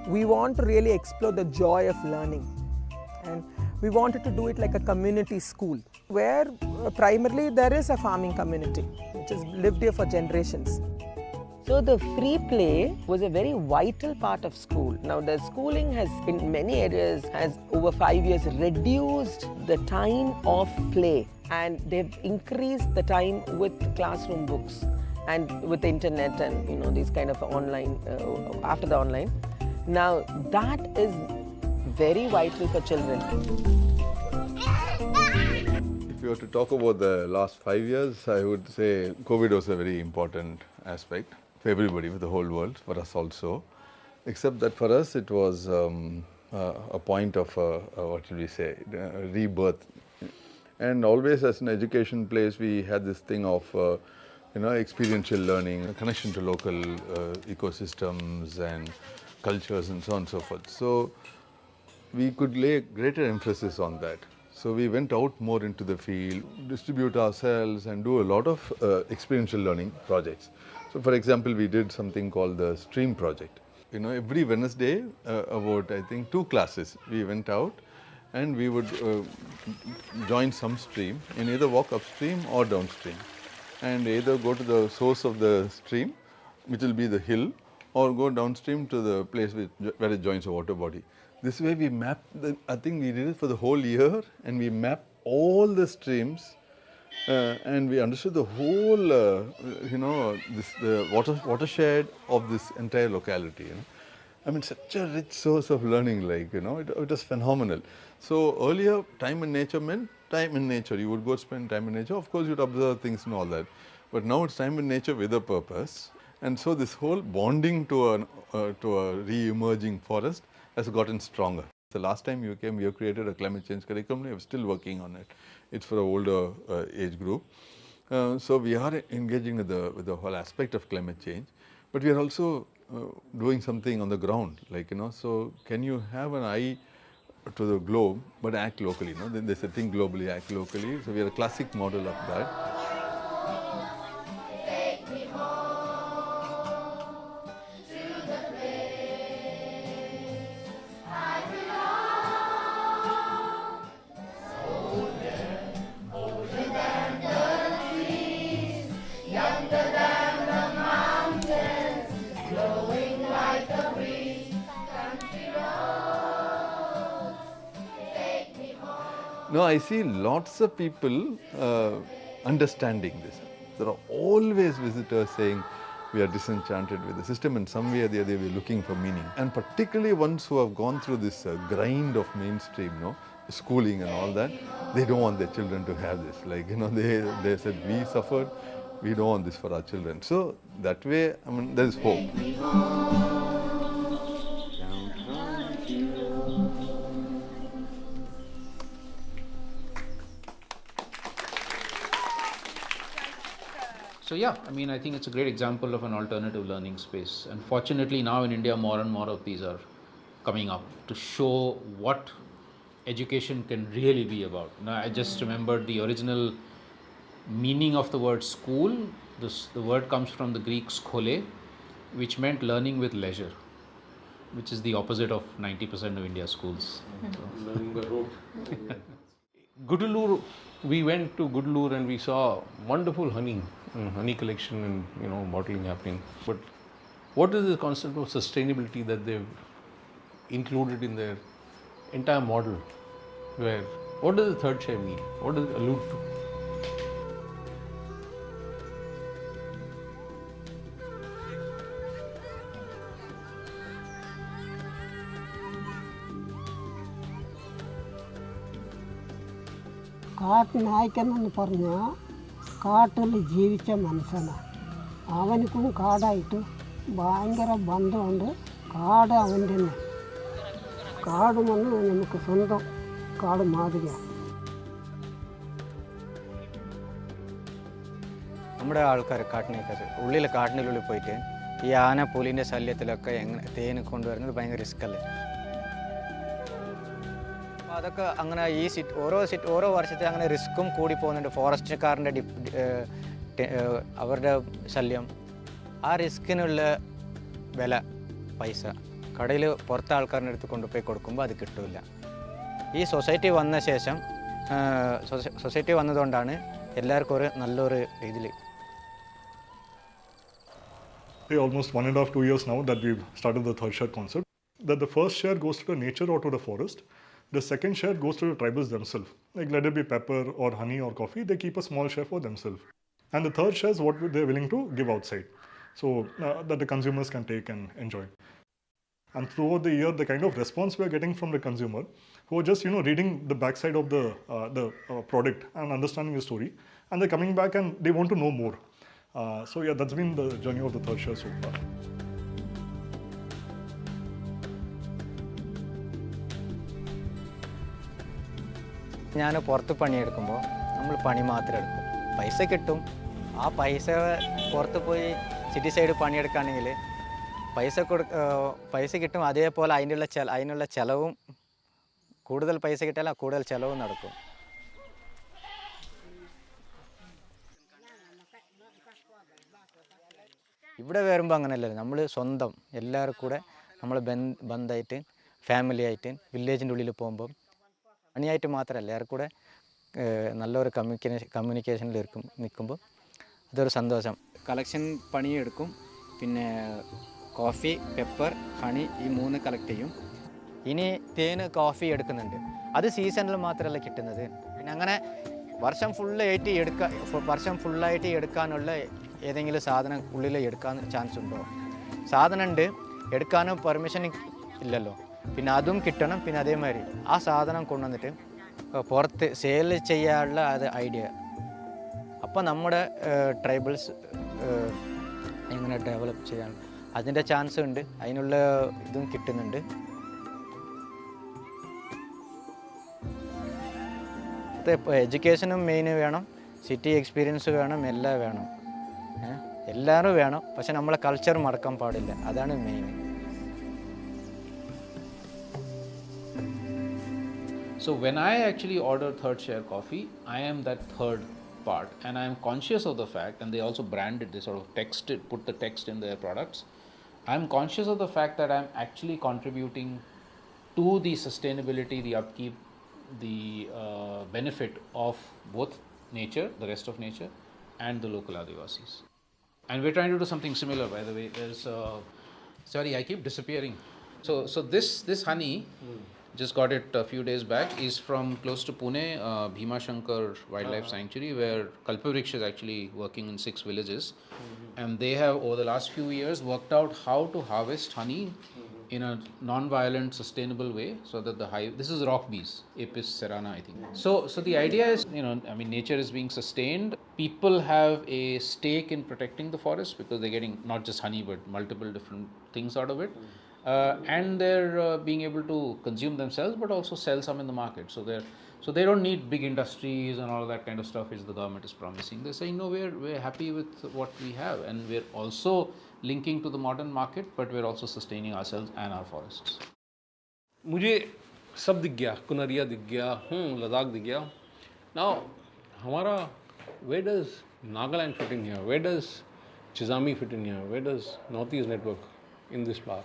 we want to really explore the joy of learning, and we wanted to do it like a community school where primarily there is a farming community which has lived here for generations. So the free play was a very vital part of school. Now the schooling has, in many areas, has over 5 years reduced the time of play, and they've increased the time with classroom books and with the internet and these kind of online, after the online. Now that is very vital for children. If you were to talk about the last 5 years, I would say COVID was a very important aspect for everybody, for the whole world, for us also. Except that for us it was a point of, what should we say, rebirth. And always as an education place, we had this thing of, experiential learning, a connection to local ecosystems and cultures and so on and so forth. So we could lay greater emphasis on that. So we went out more into the field, distribute ourselves and do a lot of experiential learning projects. So for example, we did something called the Stream Project. Every Wednesday, about I think 2 classes, we went out and we would join some stream and either walk upstream or downstream, and either go to the source of the stream, which will be the hill, or go downstream to the place where it joins a water body. This way we mapped, I think we did it for the whole year, and we mapped all the streams and we understood the whole, the watershed of this entire locality. I mean, such a rich source of learning, it was phenomenal. So earlier, time in nature meant time in nature. You would go spend time in nature. Of course, you'd observe things and all that. But now it's time in nature with a purpose. And so this whole bonding to a re-emerging forest has gotten stronger. The last time you came, we have created a climate change curriculum. We are still working on it. It's for an older age group. So we are engaging with the whole aspect of climate change. But we are also doing something on the ground, so can you have an eye to the globe but act locally? Then there's a thing globally, act locally. So we are a classic model of that. Younger than the mountains, glowing like a No, I see lots of people understanding this. There are always visitors saying we are disenchanted with the system, and some way or the other we are looking for meaning. And particularly ones who have gone through this grind of mainstream, schooling and all that, they don't want their children to have this. Like, they said, we suffered, we don't want this for our children. So that way, I mean, there is hope. So yeah, I mean, I think it's a great example of an alternative learning space. And fortunately now in India, more and more of these are coming up to show what education can really be about. Now, I just remembered the original meaning of the word school. The word comes from the Greek skole, which meant learning with leisure, which is the opposite of 90% of India's schools. Learning by rote. Gudalur, we went to Gudalur and we saw wonderful honey collection and bottling happening. But what is the concept of sustainability that they've included in their entire model? What does the third chair mean? What does it allude to? കാട്ടിനായ്ക്കെന്നു പറഞ്ഞാൽ കാട്ടിൽ ജീവിച്ച മനുഷ്യനാണ്. അവനക്കും കാടായിട്ട് ഭയങ്കര ബന്ധമുണ്ട്. കാട് അവൻ്റെ തന്നെ. കാട് വന്ന് നമുക്ക് സ്വന്തം കാട് മാതിരിയാണ്. നമ്മുടെ ആൾക്കാർ കാട്ടിനേക്കാർ കാട്ടിനുള്ളിൽ പോയിട്ട് ഈ ആന പുലിൻ്റെ ശല്യത്തിലൊക്കെ തേന് കൊണ്ടുവരുന്നത് ഭയങ്കര റിസ്കല്ലേ. അപ്പോൾ അതൊക്കെ അങ്ങനെ ഓരോ വർഷത്തെ അങ്ങനെ റിസ്ക്കും കൂടി പോകുന്നുണ്ട്. ഫോറസ്റ്റുകാരൻ്റെ അവരുടെ ശല്യം, ആ റിസ്കിനുള്ള വില പൈസ കടയിൽ പുറത്തെ ആൾക്കാരുടെ അടുത്ത് കൊണ്ടുപോയി കൊടുക്കുമ്പോൾ അത് കിട്ടില്ല. ഈ സൊസൈറ്റി വന്ന ശേഷം സൊസൈറ്റി വന്നതുകൊണ്ടാണ് എല്ലാവർക്കും ഒരു നല്ലൊരു ഇതിൽ. Almost 1.5 to 2 years now that we've started the third share concept, that the first share goes to the nature or to the forest. The second share goes to the tribals themselves. Like let it be pepper or honey or coffee, they keep a small share for themselves. And the third share is what they're willing to give outside, so that the consumers can take and enjoy. And throughout the year, the kind of response we are getting from the consumer, who are just reading the backside of the product and understanding the story, and they're coming back and they want to know more. So yeah, that's been the journey of the third share so far. ഞാൻ പുറത്ത് പണിയെടുക്കുമ്പോൾ നമ്മൾ പണി മാത്രം എടുക്കും, പൈസ കിട്ടും. ആ പൈസ പുറത്ത് പോയി സിറ്റി സൈഡ് പണിയെടുക്കുകയാണെങ്കിൽ പൈസ കിട്ടും. അതേപോലെ അതിനുള്ള ചിലവും കൂടുതൽ പൈസ കിട്ടിയാൽ കൂടുതൽ ചിലവും നടക്കും. ഇവിടെ വരുമ്പോൾ അങ്ങനെയല്ലല്ലോ, നമ്മൾ സ്വന്തം എല്ലാവരും കൂടെ നമ്മൾ ബന്ധമായിട്ട് ഫാമിലി ആയിട്ട് വില്ലേജിൻ്റെ ഉള്ളിൽ പോകുമ്പം പണിയായിട്ട് മാത്രമല്ല എല്ലാവരും കൂടെ നല്ലൊരു കമ്മ്യൂണിക്കേഷനിൽ നിൽക്കുമ്പോൾ അതൊരു സന്തോഷം. കളക്ഷൻ പണിയെടുക്കും, പിന്നെ കോഫി, പെപ്പർ, ഹണി ഈ 3 കളക്ട് ചെയ്യും. ഇനി തേന്, കോഫി എടുക്കുന്നുണ്ട്. അത് സീസണിൽ മാത്രമല്ല കിട്ടുന്നത്. പിന്നെ അങ്ങനെ വർഷം ഫുള്ളായിട്ട് എടുക്കാനുള്ള ഏതെങ്കിലും സാധനം ഉള്ളിൽ എടുക്കാൻ ചാൻസ് ഉണ്ടോ? സാധനം ഉണ്ട്, എടുക്കാനും പെർമിഷൻ ഇല്ലല്ലോ. പിന്നെ അതും കിട്ടണം. പിന്നെ അതേമാതിരി ആ സാധനം കൊണ്ടുവന്നിട്ട് പുറത്ത് സെയിൽ ചെയ്യാനുള്ള അത് ഐഡിയ. അപ്പോൾ നമ്മുടെ ട്രൈബൽസ് എങ്ങനെ ഡെവലപ്പ് ചെയ്യാൻ അതിൻ്റെ ചാൻസ് ഉണ്ട്, അതിനുള്ള ഇതും കിട്ടുന്നുണ്ട്. എഡ്യൂക്കേഷനും മെയിൻ വേണം, സിറ്റി എക്സ്പീരിയൻസ് വേണം, എല്ലാം വേണം, എല്ലാവരും വേണം. പക്ഷെ നമ്മളെ കൾച്ചർ മറക്കാൻ പാടില്ല, അതാണ് main. So when I actually order third share coffee, I am that third part, and I am conscious of the fact, and they also brand it, they sort of put the text in their products. I am conscious of the fact that I am actually contributing to the sustainability, the upkeep, the benefit of both nature, the rest of nature, and the local Adivasis. And we're trying to do something similar, by the way. There's sorry, I keep disappearing. So this honey just got it a few days back, is from close to Pune, Bhima Shankar Wildlife Sanctuary, where Kalpavriksha is actually working in 6 villages. And they have, over the last few years, worked out how to harvest honey in a non-violent, sustainable way, so that the hive, this is rock bees, Apis cerana, I think. So the idea is, I mean, nature is being sustained. People have a stake in protecting the forest because they're getting not just honey, but multiple different things out of it. And they're being able to consume themselves, but also sell some in the market. So they don't need big industries and all that kind of stuff which the government is promising. They're saying, no, we're happy with what we have, and we're also linking to the modern market, but we're also sustaining ourselves and our forests. मुझे सब दिख गया, कुनरिया दिख गया, लद्दाख दिख गया. Now, हमारा, where does Nagaland fit in here? Where does Chizami fit in here? Where does Northeast Network in this flower?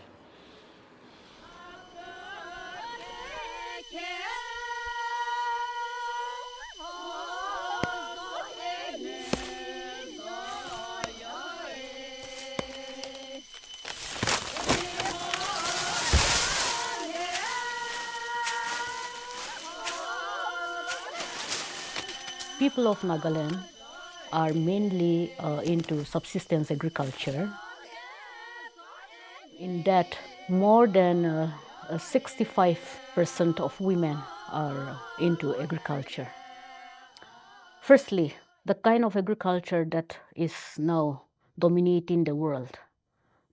People of Nagaland are mainly into subsistence agriculture. In that, more than 65% of women are into agriculture. Firstly, the kind of agriculture that is now dominating the world,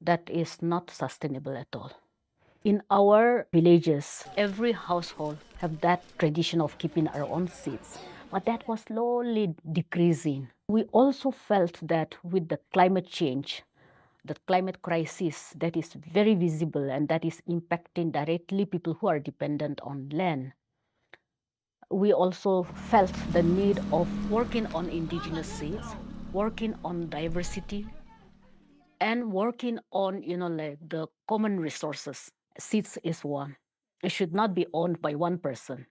that is not sustainable at all. In our villages, every household have that tradition of keeping our own seeds. But that was slowly decreasing. We also felt that with the climate change, the climate crisis that is very visible and that is impacting directly people who are dependent on land, we also felt the need of working on indigenous seeds, working on diversity, and working on, like the common resources. Seeds is one. It should not be owned by one person.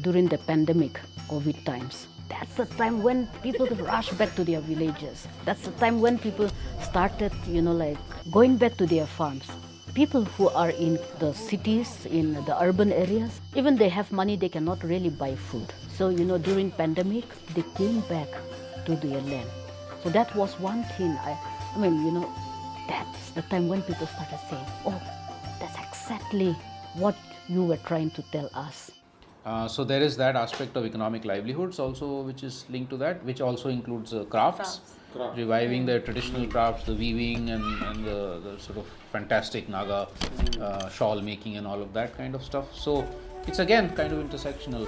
During the pandemic, COVID times, that's the time when people rush back to their villages. That's the time when people started, like going back to their farms. People who are in the cities, in the urban areas, even they have money, they cannot really buy food. So, during pandemic, they came back to their land. So that was one thing. I mean, that's the time when people started saying, oh, that's exactly what you were trying to tell us. So there is that aspect of economic livelihoods also, which is linked to that, which also includes crafts. Reviving the traditional crafts, the weaving and the sort of fantastic Naga shawl making and all of that kind of stuff. So it's again kind of intersectional.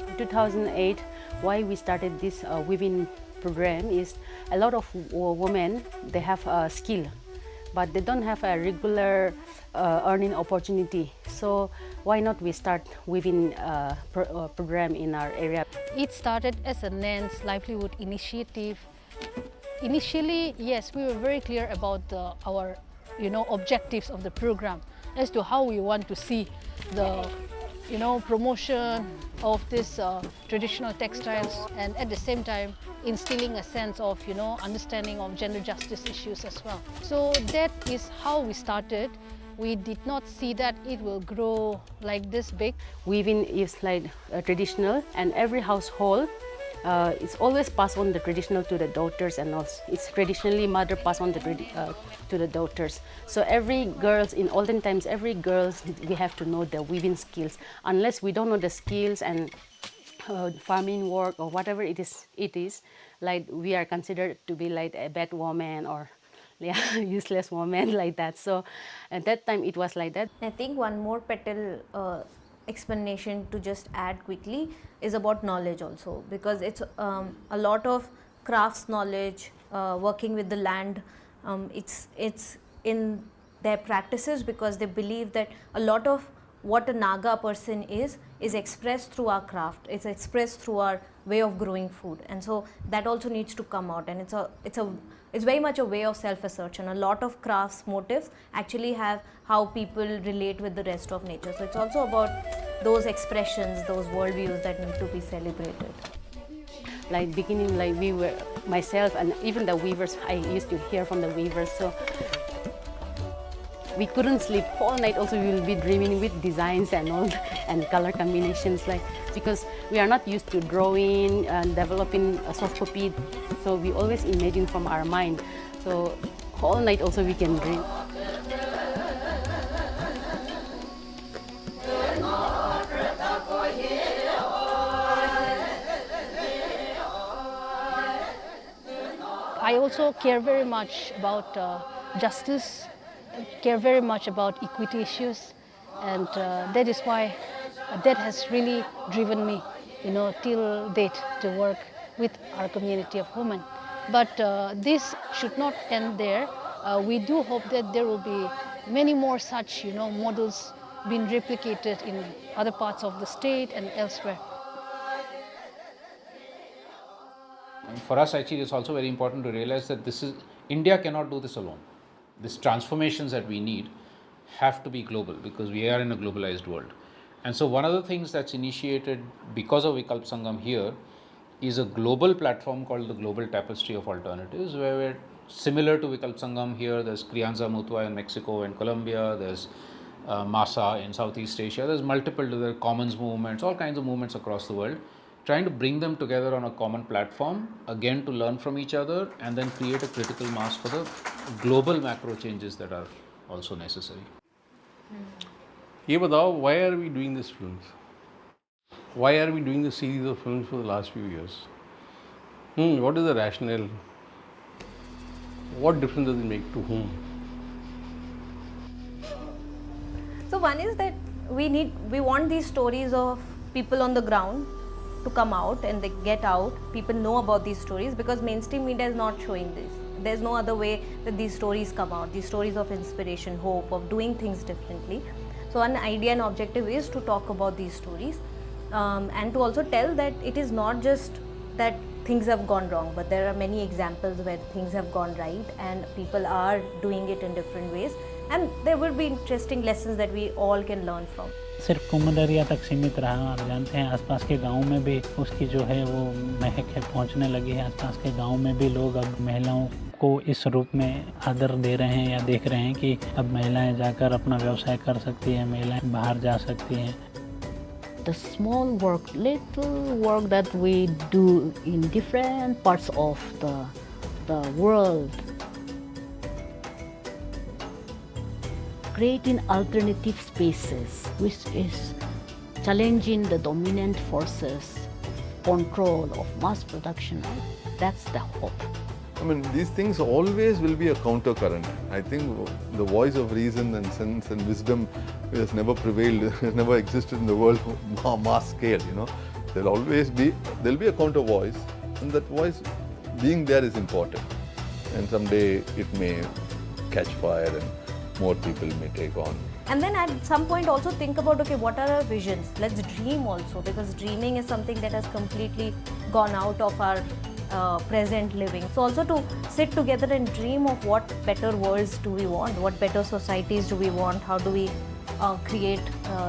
In 2008, why we started this weaving program is a lot of women, they have a skill, but they don't have a regular earning opportunity. So why not we start weaving program in our area? It started as a Nan's livelihood initiative. Initially, yes, we were very clear about our objectives of the program as to how we want to see the promotion of this traditional textiles, and at the same time instilling a sense of understanding of gender justice issues as well. So that is how we started. We did not see that it will grow like this big. Weaving is like traditional, and every household it's always passed on the traditional to the daughters, and also it's traditionally mother pass on to the daughters. So every girls in olden times, every girls we have to know the weaving skills. Unless we don't know the skills and farming work or whatever it is like we are considered to be like a bad woman or useless woman like that. So at that time it was like that. I think one more petal explanation to just add quickly is about knowledge also, because it's a lot of crafts knowledge, working with the land, it's in their practices, because they believe that a lot of what a Naga person is expressed through our craft, it's expressed through our way of growing food, and so that also needs to come out, and it's very much a way of self-assertion. A lot of crafts motifs actually have how people relate with the rest of nature. So it's also about those expressions, those worldviews that need to be celebrated. Like beginning, like we were, myself and even the weavers, I used to hear from the weavers. So We couldn't sleep whole night. Also, we will be dreaming with designs and all and color combinations, like because we are not used to drawing and developing a soft copy. So we always imagine from our mind. So whole night also we can dream. I also care very much about justice, care very much about equity issues, and that is why that has really driven me, till date to work with our community of women. But this should not end there. We do hope that there will be many more such, models being replicated in other parts of the state and elsewhere. And for us, actually, it's also very important to realize that India cannot do this alone. These transformations that we need have to be global because we are in a globalized world. And so one of the things that's initiated because of Vikalp Sangam here is a global platform called the Global Tapestry of Alternatives, where we're similar to Vikalp Sangam here. There's Crianza Mutua in Mexico and Colombia. There's Masa in Southeast Asia. There's multiple other commons movements, all kinds of movements across the world, trying to bring them together on a common platform, again to learn from each other and then create a critical mass for the global macro changes that are also necessary. ये बताओ, why are we doing these films? Why are we doing this series of films for the last few years? What is the rationale? What difference does it make to whom? So one is that we want these stories of people on the ground to come out and they get out. People know about these stories because mainstream media is not showing this. There's no other way that these stories come out. These stories of inspiration, hope, of doing things differently. So one idea and objective is to talk about these stories and to also tell that it is not just that things have gone wrong, but there are many examples where things have gone right and people are doing it in different ways, and there will be interesting lessons that we all can learn from. सिर्फ कुमदरिया तक सीमित रहा। आप जानते हैं आसपास के गांव में भी उसकी जो है वो महक है पहुंचने लगी है। आसपास के गांव में भी लोग अब महिलाओं को इस रूप में आदर दे रहे हैं या देख रहे हैं कि अब महिलाएं जाकर अपना व्यवसाय कर सकती हैं, महिलाएं बाहर जा सकती हैं। The small work, little work that we do in different parts of the world, creating alternative spaces, which is challenging the dominant forces, control of mass production. That's the hope. I mean, these things always will be a counter-current. I think the voice of reason and sense and wisdom has never prevailed, has never existed in the world on mass scale, There'll be a counter voice, and that voice being there is important. And someday it may catch fire and more people may take on. And then at some point also think about, okay, what are our visions? Let's dream also, because dreaming is something that has completely gone out of our present living. So also to sit together and dream of what better worlds do we want, what better societies do we want, how do we create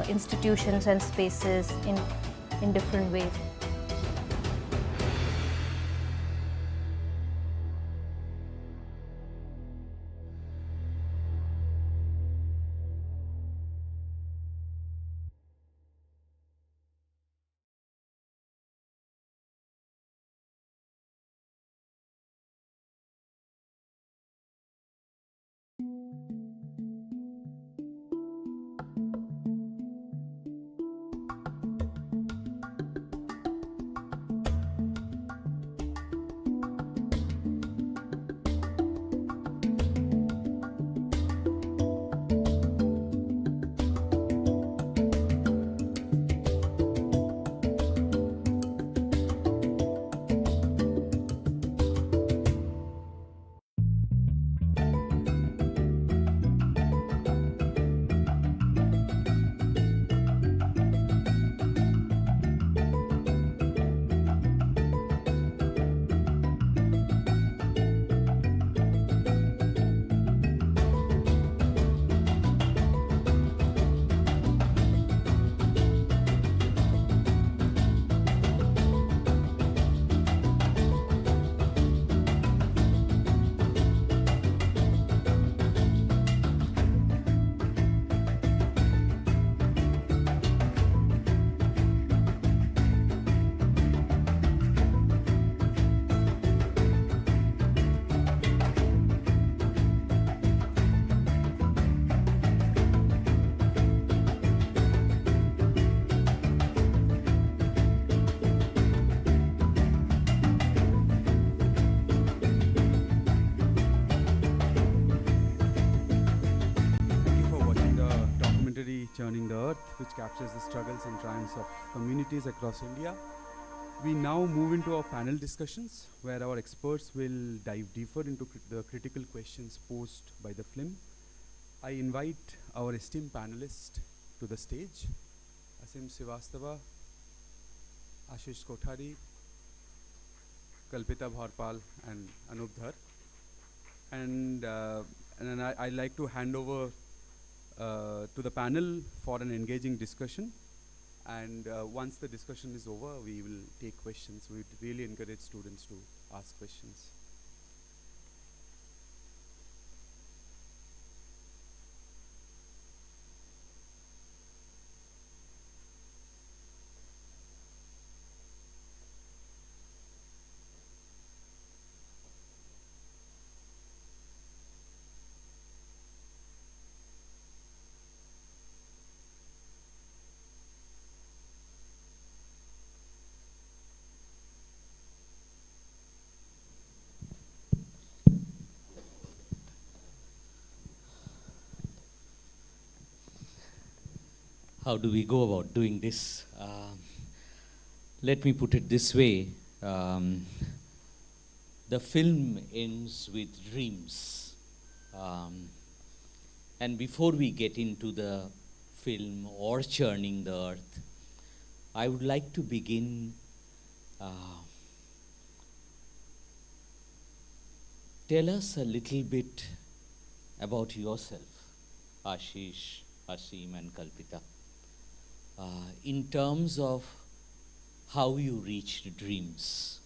institutions and spaces in different ways. which captures the struggles and triumphs of communities across India. We now move into our panel discussions, where our experts will dive deeper into the critical questions posed by the film. I invite our esteemed panelists to the stage: Aseem Srivastava, Ashish Kothari, Kalpita Paul, and Anup Dhar. And then I'd like to hand over to the panel for an engaging discussion. And once the discussion is over, we will take questions. We really encourage students to ask questions. How do we go about doing this? Let me put it this way. The film ends with dreams. And before we get into the film or Churning the Earth, I would like to begin tell us a little bit about yourself, Ashish, Aseem and Kalpita. In terms of how you reached dreams,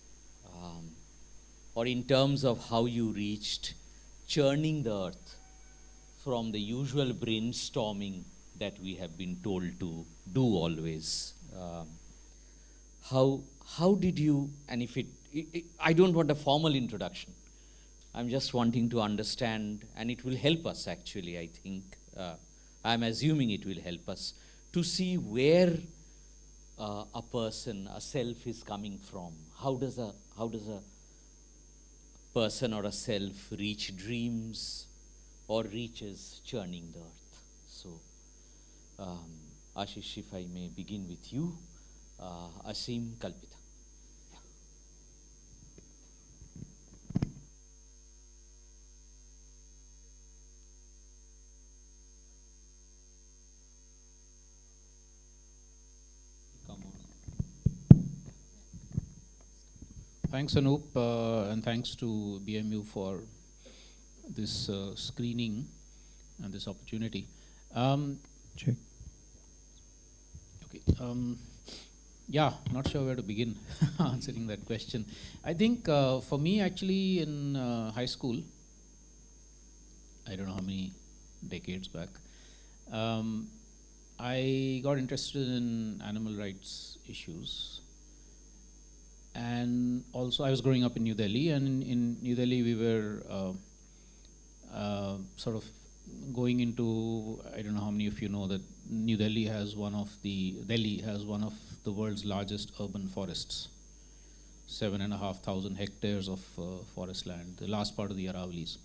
or in terms of how you reached churning the earth from the usual brainstorming that we have been told to do always. How did you, and if I don't want a formal introduction, I'm just wanting to understand, and it will help us actually, I think. I'm assuming it will help us to see where a person, a self is coming from. How does a person or a self reach dreams or reaches churning the earth? So, Ashish, if I may begin with you, Aseem, Kalpita. Thanks, Anup, and thanks to BMU for this screening and this opportunity. Check. Okay. Yeah, not sure where to begin answering that question. I think for me, actually, in high school, I don't know how many decades back, I got interested in animal rights issues. And also, I was growing up in New Delhi, and in New Delhi, we were sort of going into, I don't know how many of you know that Delhi has one of the world's largest urban forests, 7,500 hectares of forest land, the last part of the Aravallis.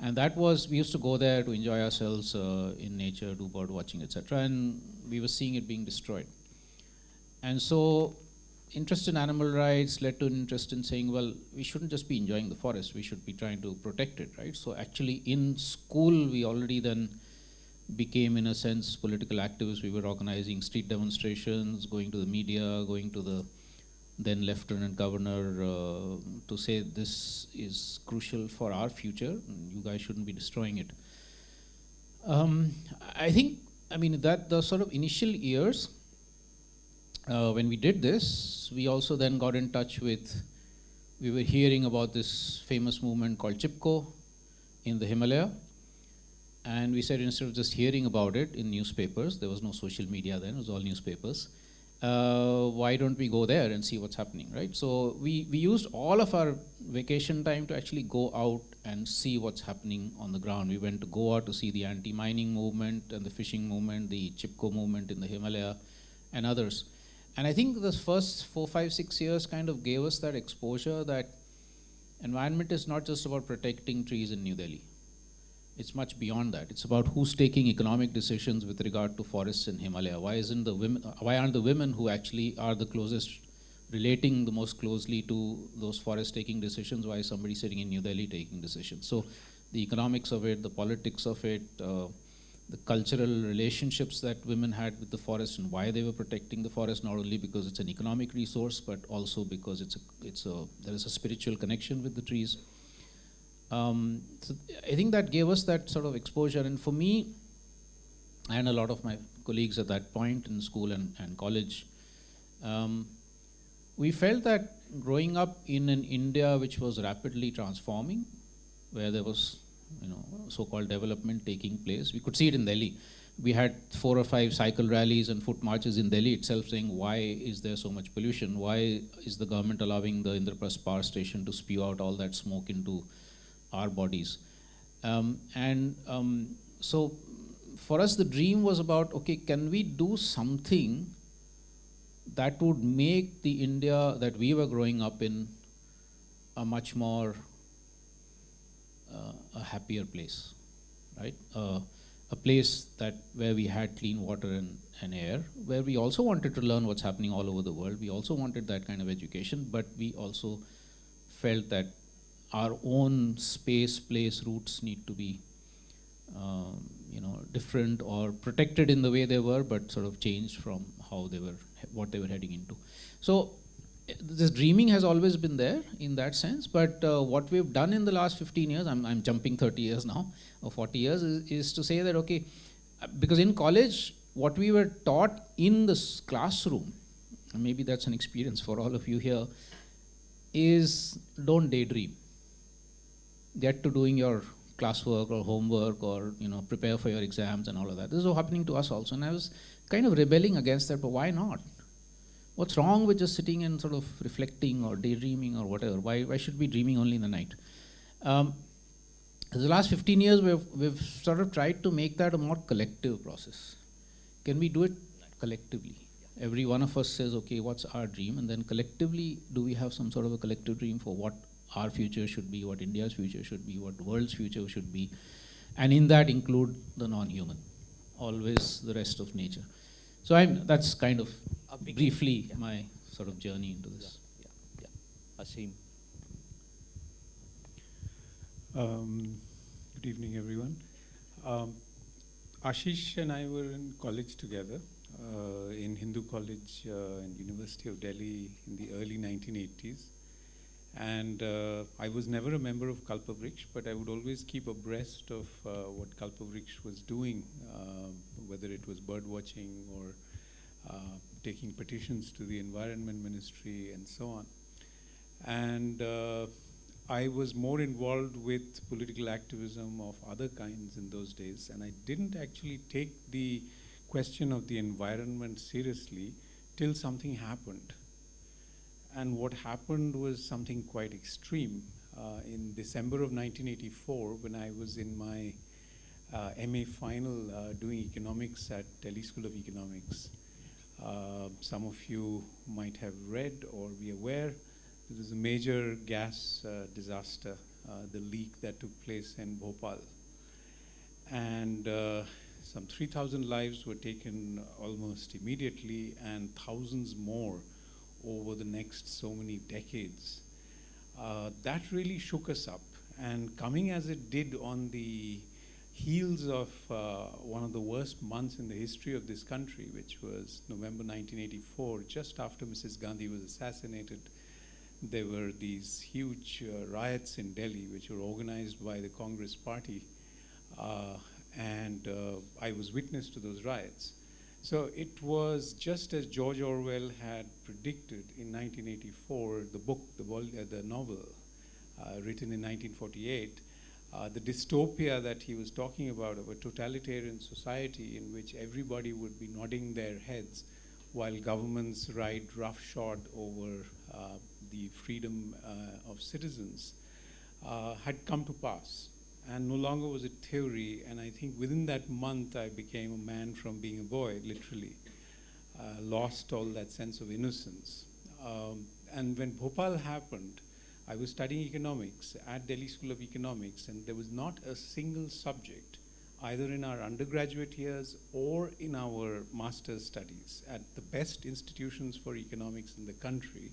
And that was, we used to go there to enjoy ourselves in nature, do bird watching, etc. And we were seeing it being destroyed. And so, interest in animal rights led to an interest in saying, well, we shouldn't just be enjoying the forest, we should be trying to protect it, right? So actually in school, we already then became, in a sense, political activists. We were organizing street demonstrations, going to the media, going to the then Lieutenant Governor to say this is crucial for our future, you guys shouldn't be destroying it. I think, that the sort of initial years, when we did this, we also then got in touch with, we were hearing about this famous movement called Chipko in the Himalaya. And we said, instead of just hearing about it in newspapers, there was no social media then, it was all newspapers, why don't we go there and see what's happening, right? So we used all of our vacation time to actually go out and see what's happening on the ground. We went to Goa to see the anti-mining movement and the fishing movement, the Chipko movement in the Himalaya and others. And I think the first 4, 5, 6 years kind of gave us that exposure that environment is not just about protecting trees in New Delhi. It's much beyond that. It's about who's taking economic decisions with regard to forests in Himalaya. Why aren't the women who actually are the closest, relating the most closely to those forest taking decisions? Why is somebody sitting in New Delhi taking decisions? So the economics of it, the politics of it, the cultural relationships that women had with the forest, and why they were protecting the forest, not only because it's an economic resource, but also because there is a spiritual connection with the trees. So I think that gave us that sort of exposure, and for me, and a lot of my colleagues at that point in school and college, we felt that growing up in an India which was rapidly transforming, where there was so-called development taking place. We could see it in Delhi. We had 4 or 5 cycle rallies and foot marches in Delhi itself saying, why is there so much pollution? Why is the government allowing the Indraprasth power station to spew out all that smoke into our bodies? So for us, the dream was about, okay, can we do something that would make the India that we were growing up in a much more a happier place, right? A place where we had clean water and air, where we also wanted to learn what's happening all over the world. We also wanted that kind of education, but we also felt that our own space, place, roots need to be different or protected in the way they were, but sort of changed from what they were heading into. So this dreaming has always been there in that sense, but what we've done in the last 15 years, I'm jumping 30 years now, or 40 years, is to say that, okay, because in college, what we were taught in this classroom, and maybe that's an experience for all of you here, is don't daydream. Get to doing your classwork or homework or prepare for your exams and all of that. This is happening to us also, and I was kind of rebelling against that, but why not? What's wrong with just sitting and sort of reflecting or daydreaming or whatever? Why should we be dreaming only in the night? The last 15 years, we've sort of tried to make that a more collective process. Can we do it collectively? Every one of us says, okay, what's our dream? And then collectively, do we have some sort of a collective dream for what our future should be, what India's future should be, what the world's future should be? And in that include the non-human, always the rest of nature. So that's kind of briefly my sort of journey into this. Yeah. Aseem. Good evening, everyone. Ashish and I were in college together in Hindu College and University of Delhi in the early 1980s. And I was never a member of Kalpavriksha, but I would always keep abreast of what Kalpavriksha was doing, whether it was bird watching or taking petitions to the Environment Ministry and so on. And I was more involved with political activism of other kinds in those days, and I didn't actually take the question of the environment seriously till something happened. And what happened was something quite extreme. In December of 1984, when I was in my MA final doing economics at Delhi School of Economics, some of you might have read or be aware, there was a major gas disaster, the leak that took place in Bhopal. And some 3,000 lives were taken almost immediately, and thousands more over the next so many decades. That really shook us up. And coming as it did on the heels of one of the worst months in the history of this country, which was November 1984, just after Mrs. Gandhi was assassinated, there were these huge riots in Delhi, which were organized by the Congress party. And I was witness to those riots. So it was just as George Orwell had predicted in 1984, the novel written in 1948, the dystopia that he was talking about of a totalitarian society in which everybody would be nodding their heads while governments ride roughshod over the freedom of citizens had come to pass. And no longer was it theory, and I think within that month I became a man from being a boy, literally. Lost all that sense of innocence. And when Bhopal happened, I was studying economics at Delhi School of Economics, and there was not a single subject, either in our undergraduate years or in our master's studies at the best institutions for economics in the country,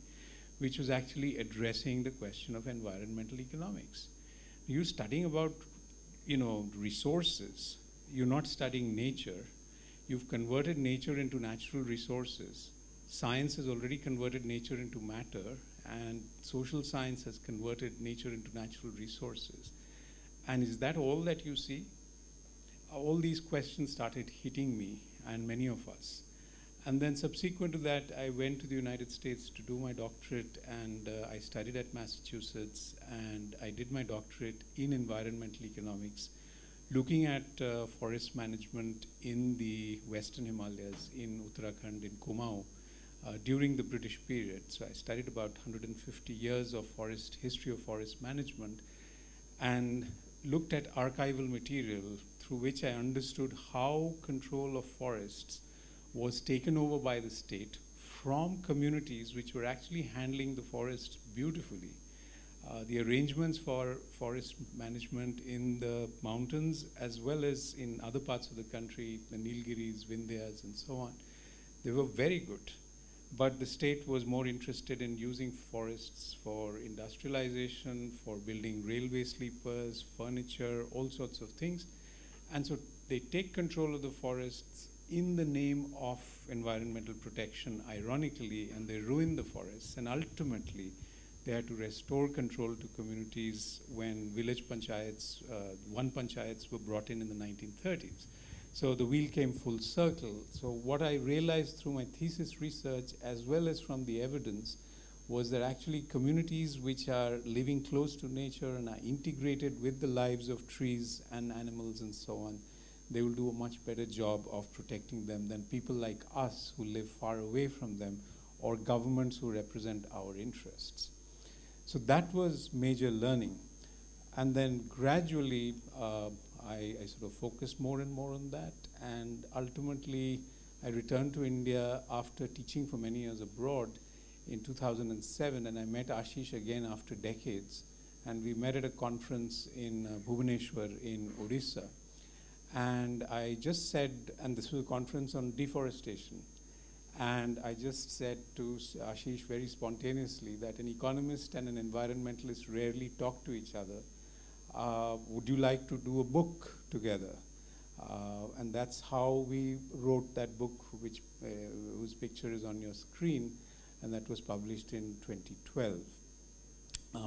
which was actually addressing the question of environmental economics. You're studying about, resources. You're not studying nature. You've converted nature into natural resources. Science has already converted nature into matter, and social science has converted nature into natural resources. And is that all that you see? All these questions started hitting me and many of us. And then subsequent to that, I went to the United States to do my doctorate, and I studied at Massachusetts, and I did my doctorate in environmental economics, looking at forest management in the Western Himalayas, in Uttarakhand, in Kumaon, during the British period. So I studied about 150 years of history of forest management, and looked at archival material through which I understood how control of forests was taken over by the state from communities which were actually handling the forests beautifully. The arrangements for forest management in the mountains as well as in other parts of the country, the Nilgiris, Vindhyas and so on, they were very good. But the state was more interested in using forests for industrialization, for building railway sleepers, furniture, all sorts of things. And so they take control of the forests in the name of environmental protection, ironically, and they ruin the forests. And ultimately, they had to restore control to communities when village panchayats, one panchayats were brought in the 1930s. So the wheel came full circle. So what I realized through my thesis research as well as from the evidence was that actually communities which are living close to nature and are integrated with the lives of trees and animals and so on, they will do a much better job of protecting them than people like us who live far away from them or governments who represent our interests. So that was major learning. And then gradually, I sort of focused more and more on that, and ultimately I returned to India after teaching for many years abroad in 2007, and I met Ashish again after decades, and we met at a conference in Bhubaneswar in Odisha. And I just said, and this was a conference on deforestation, and I just said to Ashish very spontaneously that an economist and an environmentalist rarely talk to each other. Would you like to do a book together? And that's how we wrote that book, which whose picture is on your screen, and that was published in 2012.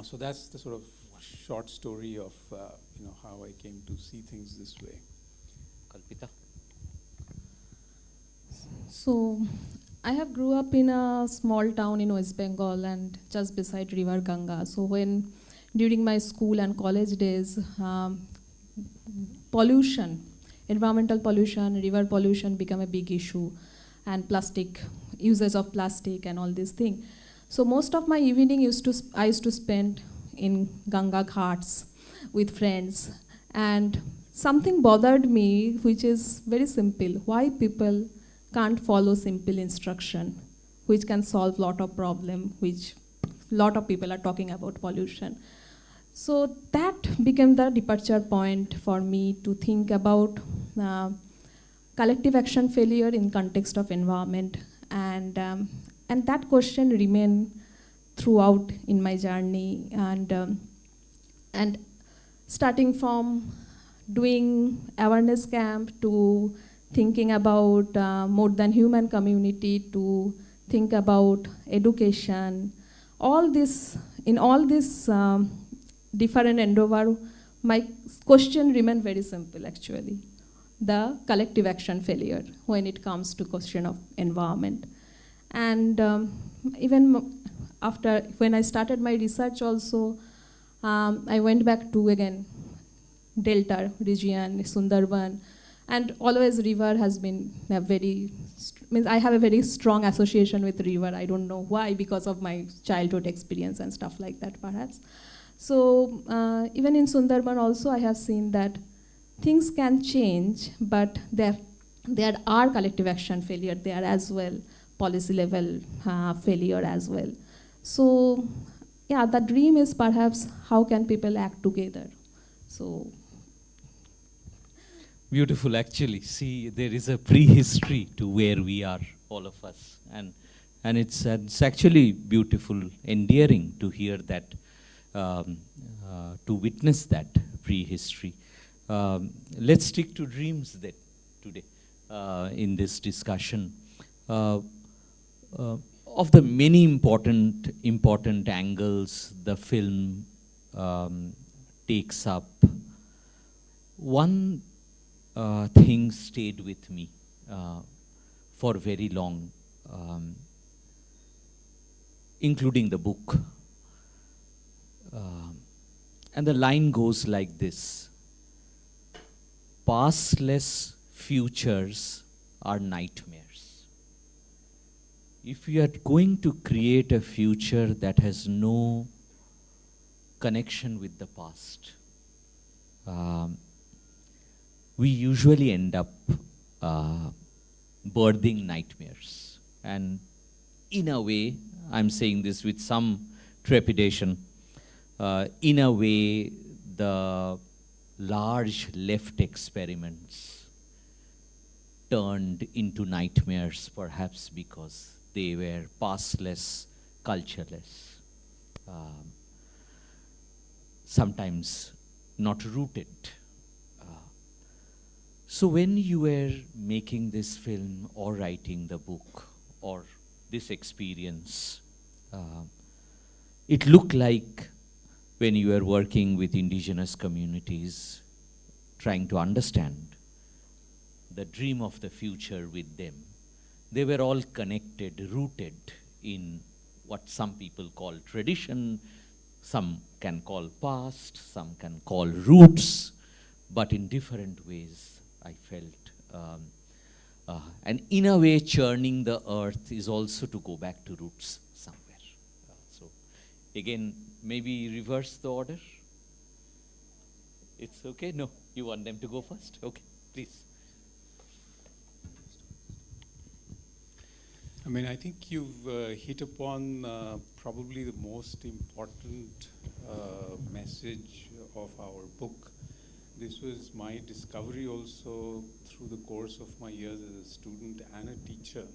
So that's the sort of short story of how I came to see things this way. Kalpita. So I have grew up in a small town in West Bengal and just beside river Ganga. So when during my school and college days, pollution, environmental pollution, river pollution became a big issue, and plastic, uses of plastic and all these things. So most of my evening I used to spend in Ganga ghats with friends, and something bothered me, which is very simple. Why people can't follow simple instruction, which can solve lot of problem, which lot of people are talking about pollution. So that became the departure point for me to think about collective action failure in context of environment, and that question remained throughout in my journey, and starting from doing awareness camp to thinking about more than human community to think about education, all this different endeavor, my question remained very simple actually. The collective action failure when it comes to question of environment. And even after, when I started my research also, I went back to again Delta region, Sundarban, and always river has been a very, I have a very strong association with river. I don't know why, because of my childhood experience and stuff like that perhaps. So even in Sundarban also I have seen that things can change, but there are collective action failure there as well, policy level failure as well. So yeah, the dream is perhaps how can people act together. So Beautiful, actually. See, there is a prehistory to where we are, all of us, and it's actually beautiful, endearing to hear that, to witness that prehistory. Let's stick to dreams then today in this discussion. Of the many important angles the film takes up, one thing stayed with me for very long, including the book. And the line goes like this: pastless futures are nightmares. If we are going to create a future that has no connection with the past, we usually end up birthing nightmares. And in a way, I'm saying this with some trepidation, in a way, the large left experiments turned into nightmares, perhaps because they were pastless, cultureless, sometimes not rooted. So when you were making this film or writing the book or this experience, it looked like when you were working with indigenous communities, trying to understand the dream of the future with them, they were all connected, rooted in what some people call tradition, some can call past, some can call roots, but in different ways. I felt, and in a way, churning the earth is also to go back to roots somewhere. So, again, maybe reverse the order. It's okay? No, you want them to go first? Okay, please. I mean, I think you've hit upon probably the most important message of our book. This was my discovery also through the course of my years as a student and a teacher.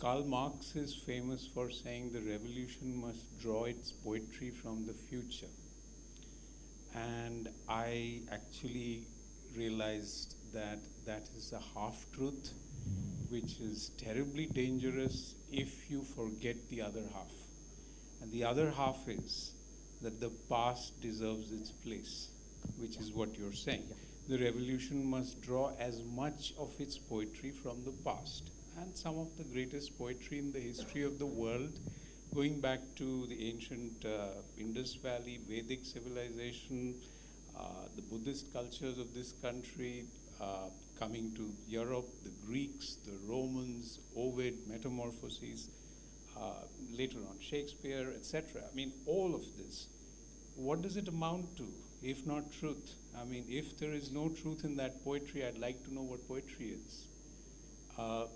Karl Marx is famous for saying the revolution must draw its poetry from the future. And I actually realized that that is a half-truth, which is terribly dangerous if you forget the other half. And the other half is that the past deserves its place, which is what you're saying. The revolution must draw as much of its poetry from the past. And some of the greatest poetry in the history of the world, going back to the ancient Indus Valley, Vedic civilization, the Buddhist cultures of this country, coming to Europe, the Greeks, the Romans, Ovid, Metamorphoses, later on Shakespeare, etc. I mean, all of this, what does it amount to, if not truth? I mean, if there is no truth in that poetry, I'd like to know what poetry is.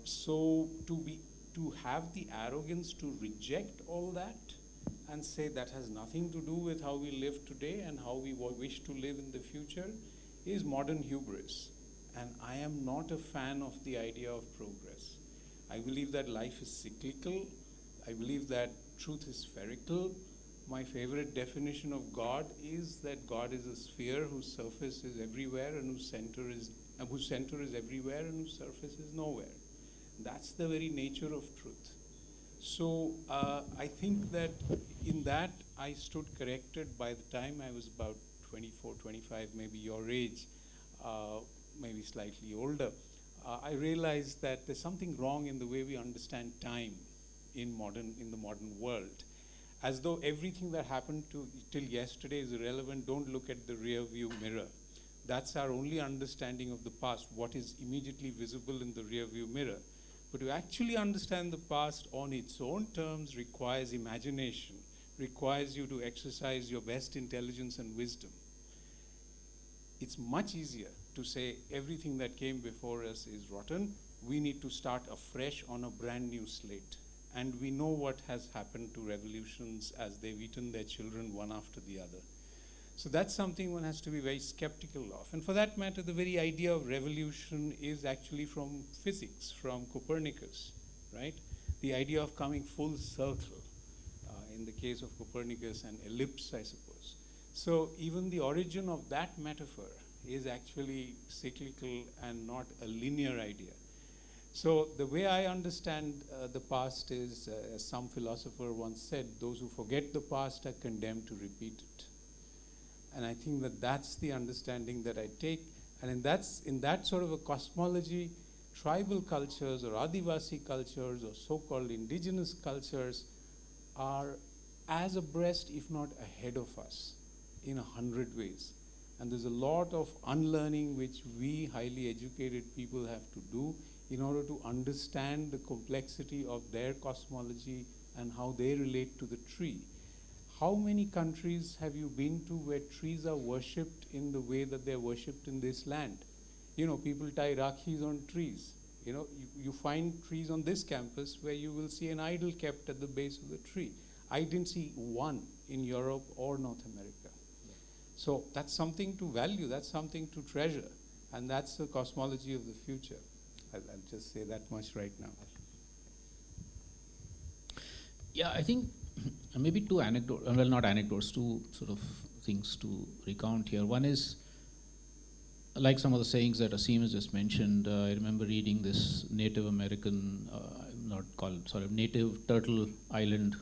So to have the arrogance to reject all that and say that has nothing to do with how we live today and how we wish to live in the future is modern hubris. And I am not a fan of the idea of progress. I believe that life is cyclical. I believe that truth is spherical. My favorite definition of God is that God is a sphere whose surface is everywhere and whose center is everywhere and whose surface is nowhere. That's the very nature of truth. So I think that in that I stood corrected by the time I was about 24, 25, maybe your age, maybe slightly older. I realized that there's something wrong in the way we understand time in the modern world. As though everything that happened till yesterday is irrelevant. Don't look at the rear view mirror. That's our only understanding of the past, what is immediately visible in the rear view mirror. But to actually understand the past on its own terms requires imagination, requires you to exercise your best intelligence and wisdom. It's much easier to say everything that came before us is rotten. We need to start afresh on a brand new slate. and we know what has happened to revolutions as they've eaten their children one after the other. So that's something one has to be very skeptical of. And for that matter, the very idea of revolution is actually from physics, from Copernicus, right? The idea of coming full circle, in the case of Copernicus, an ellipse, I suppose. So even the origin of that metaphor is actually cyclical and not a linear idea. So the way I understand the past is, as some philosopher once said, those who forget the past are condemned to repeat it. And I think that that's the understanding that I take. And in that sort of a cosmology, tribal cultures or Adivasi cultures or so-called indigenous cultures are as abreast, if not ahead of us, in 100 ways. And there's a lot of unlearning which we highly educated people have to do in order to understand the complexity of their cosmology and how they relate to the tree. How many countries have you been to where trees are worshipped in the way that they're worshipped in this land? You know, people tie rakhis on trees. You know, you find trees on this campus where you will see an idol kept at the base of the tree. I didn't see one in Europe or North America. So that's something to value, that's something to treasure, and that's the cosmology of the future. I'll just say that much right now. Yeah, I think maybe two anecdotes, well, not anecdotes, two sort of things to recount here. One is, like some of the sayings that Aseem has just mentioned, I remember reading this Native American, Native Turtle Island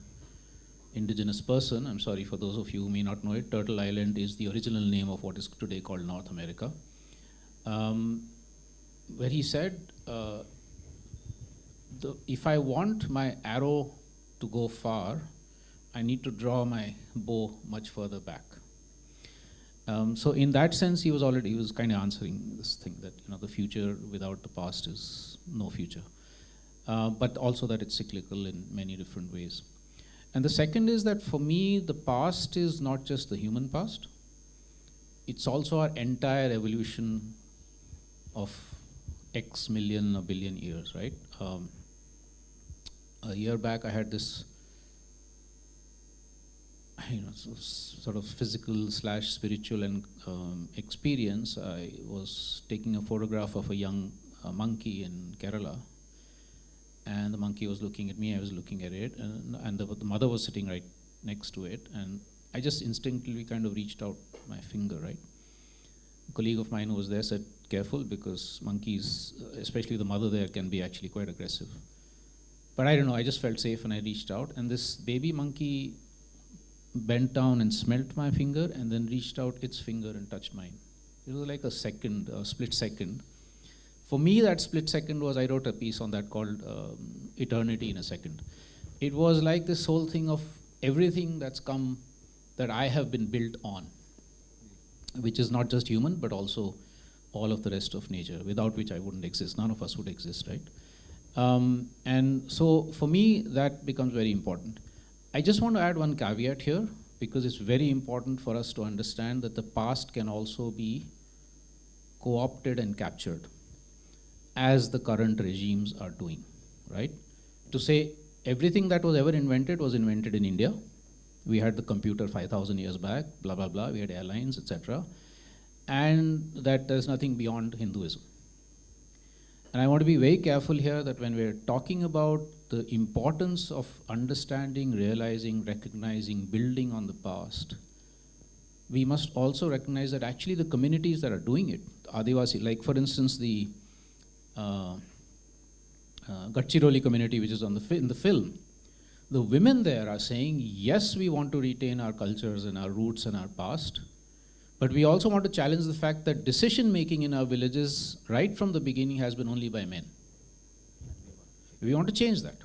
indigenous person. I'm sorry for those of you who may not know it. Turtle Island is the original name of what is today called North America. Where he said, if I want my arrow to go far, I need to draw my bow much further back. So in that sense, he was kind of answering this thing that, you know, the future without the past is no future. But also that it's cyclical in many different ways. And the second is that for me, the past is not just the human past. It's also our entire evolution of X million or billion years, right? A year back, I had this, sort of physical / spiritual and experience. I was taking a photograph of a young monkey in Kerala, and the monkey was looking at me, I was looking at it, and the mother was sitting right next to it, and I just instinctively kind of reached out my finger, right? A colleague of mine who was there said, careful, because monkeys, especially the mother there, can be actually quite aggressive. But I don't know, I just felt safe and I reached out, and this baby monkey bent down and smelt my finger and then reached out its finger and touched mine. It was like a split second. For me, that split second was, I wrote a piece on that called Eternity in a Second. It was like this whole thing of everything that's come that I have been built on, which is not just human, but also all of the rest of nature, without which I wouldn't exist. None of us would exist, right? And so for me, that becomes very important. I just want to add one caveat here, because it's very important for us to understand that the past can also be co-opted and captured, as the current regimes are doing, right? To say everything that was ever invented was invented in India. We had the computer 5,000 years back, blah, blah, blah. We had airlines, etc. And that there's nothing beyond Hinduism. And I want to be very careful here that when we're talking about the importance of understanding, realizing, recognizing, building on the past, we must also recognize that actually the communities that are doing it, Adivasi, like for instance the Gadchiroli community, which is in the film, the women there are saying, yes, we want to retain our cultures and our roots and our past, but we also want to challenge the fact that decision making in our villages right from the beginning has been only by men. We want to change that.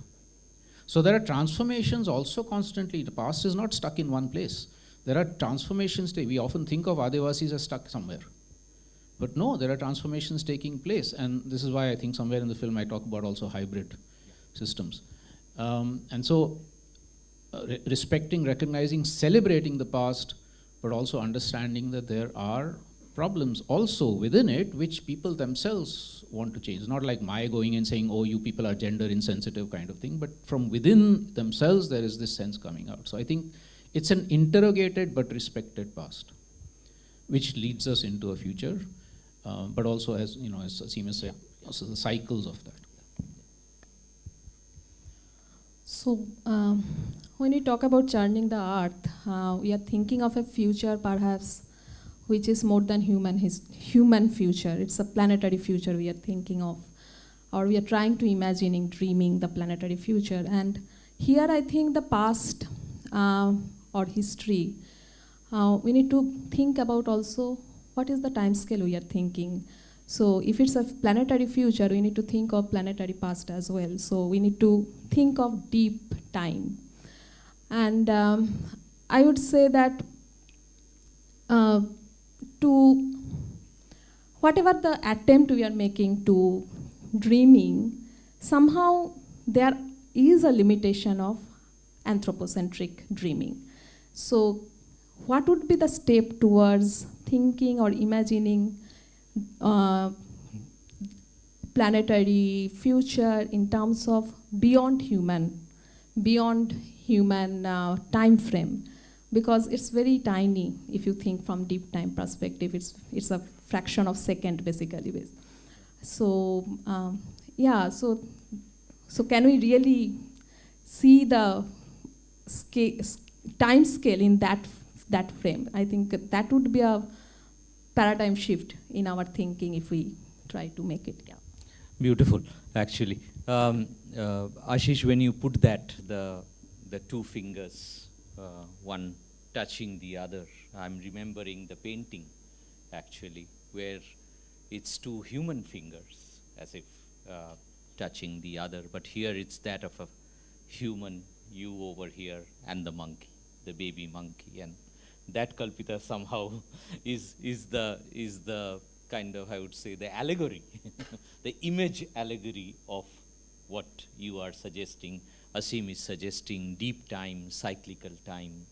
So there are transformations also constantly. The past is not stuck in one place. There are transformations. We often think of Adivasis as stuck somewhere. But no, there are transformations taking place. And this is why I think somewhere in the film I talk about also hybrid systems. And so respecting, recognizing, celebrating the past, but also understanding that there are problems also within it which people themselves want to change. Not like Maya going and saying, oh, you people are gender insensitive kind of thing, but from within themselves there is this sense coming out. So I think it's an interrogated but respected past, which leads us into a future, but also, as you know, as Aseem said, also the cycles of that. So, when we talk about churning the earth, we are thinking of a future perhaps which is more than human future. It's a planetary future we are thinking of, or we are trying to imagining, dreaming the planetary future. And here I think the past or history, we need to think about also what is the time scale we are thinking. So if it's a planetary future, we need to think of planetary past as well. So we need to think of deep time. And I would say that to whatever the attempt we are making to dreaming, somehow there is a limitation of anthropocentric dreaming. So what would be the step towards thinking or imagining planetary future in terms of beyond human time frame? Because it's very tiny if you think from deep time perspective. It's a fraction of second basically. So yeah, so can we really see the time scale in that frame? I think that would be a paradigm shift in our thinking if we try to make it. Yeah. Beautiful, actually. Ashish, when you put that, the two fingers, one touching the other, I'm remembering the painting, actually, where it's two human fingers, as if touching the other, but here it's that of a human, you over here, and the monkey, the baby monkey, and that, Kalpita, somehow is the kind of, I would say, the allegory, the image allegory of what you are suggesting. Aseem is suggesting deep time, cyclical time.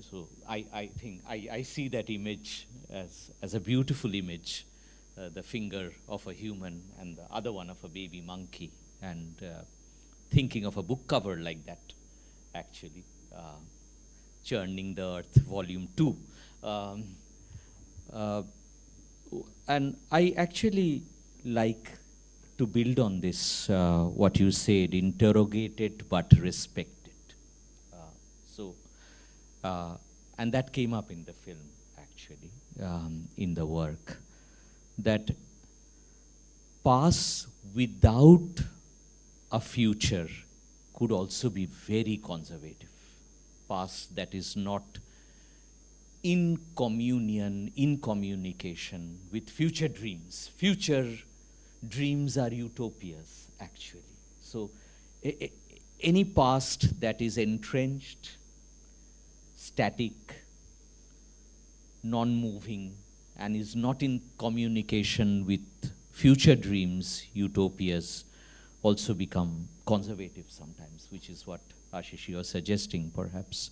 So I think I see that image as a beautiful image, the finger of a human and the other one of a baby monkey, and thinking of a book cover like that, actually. Churning the Earth, Volume 2. And I actually like to build on this, what you said, interrogated but respected. And that came up in the film, actually, in the work, that past without a future could also be very conservative. Past that is not in communion, in communication with future dreams. Future dreams are utopias, actually. So any past that is entrenched, static, non-moving, and is not in communication with future dreams, utopias, also become conservative sometimes, which is what Ashish, you are suggesting, perhaps.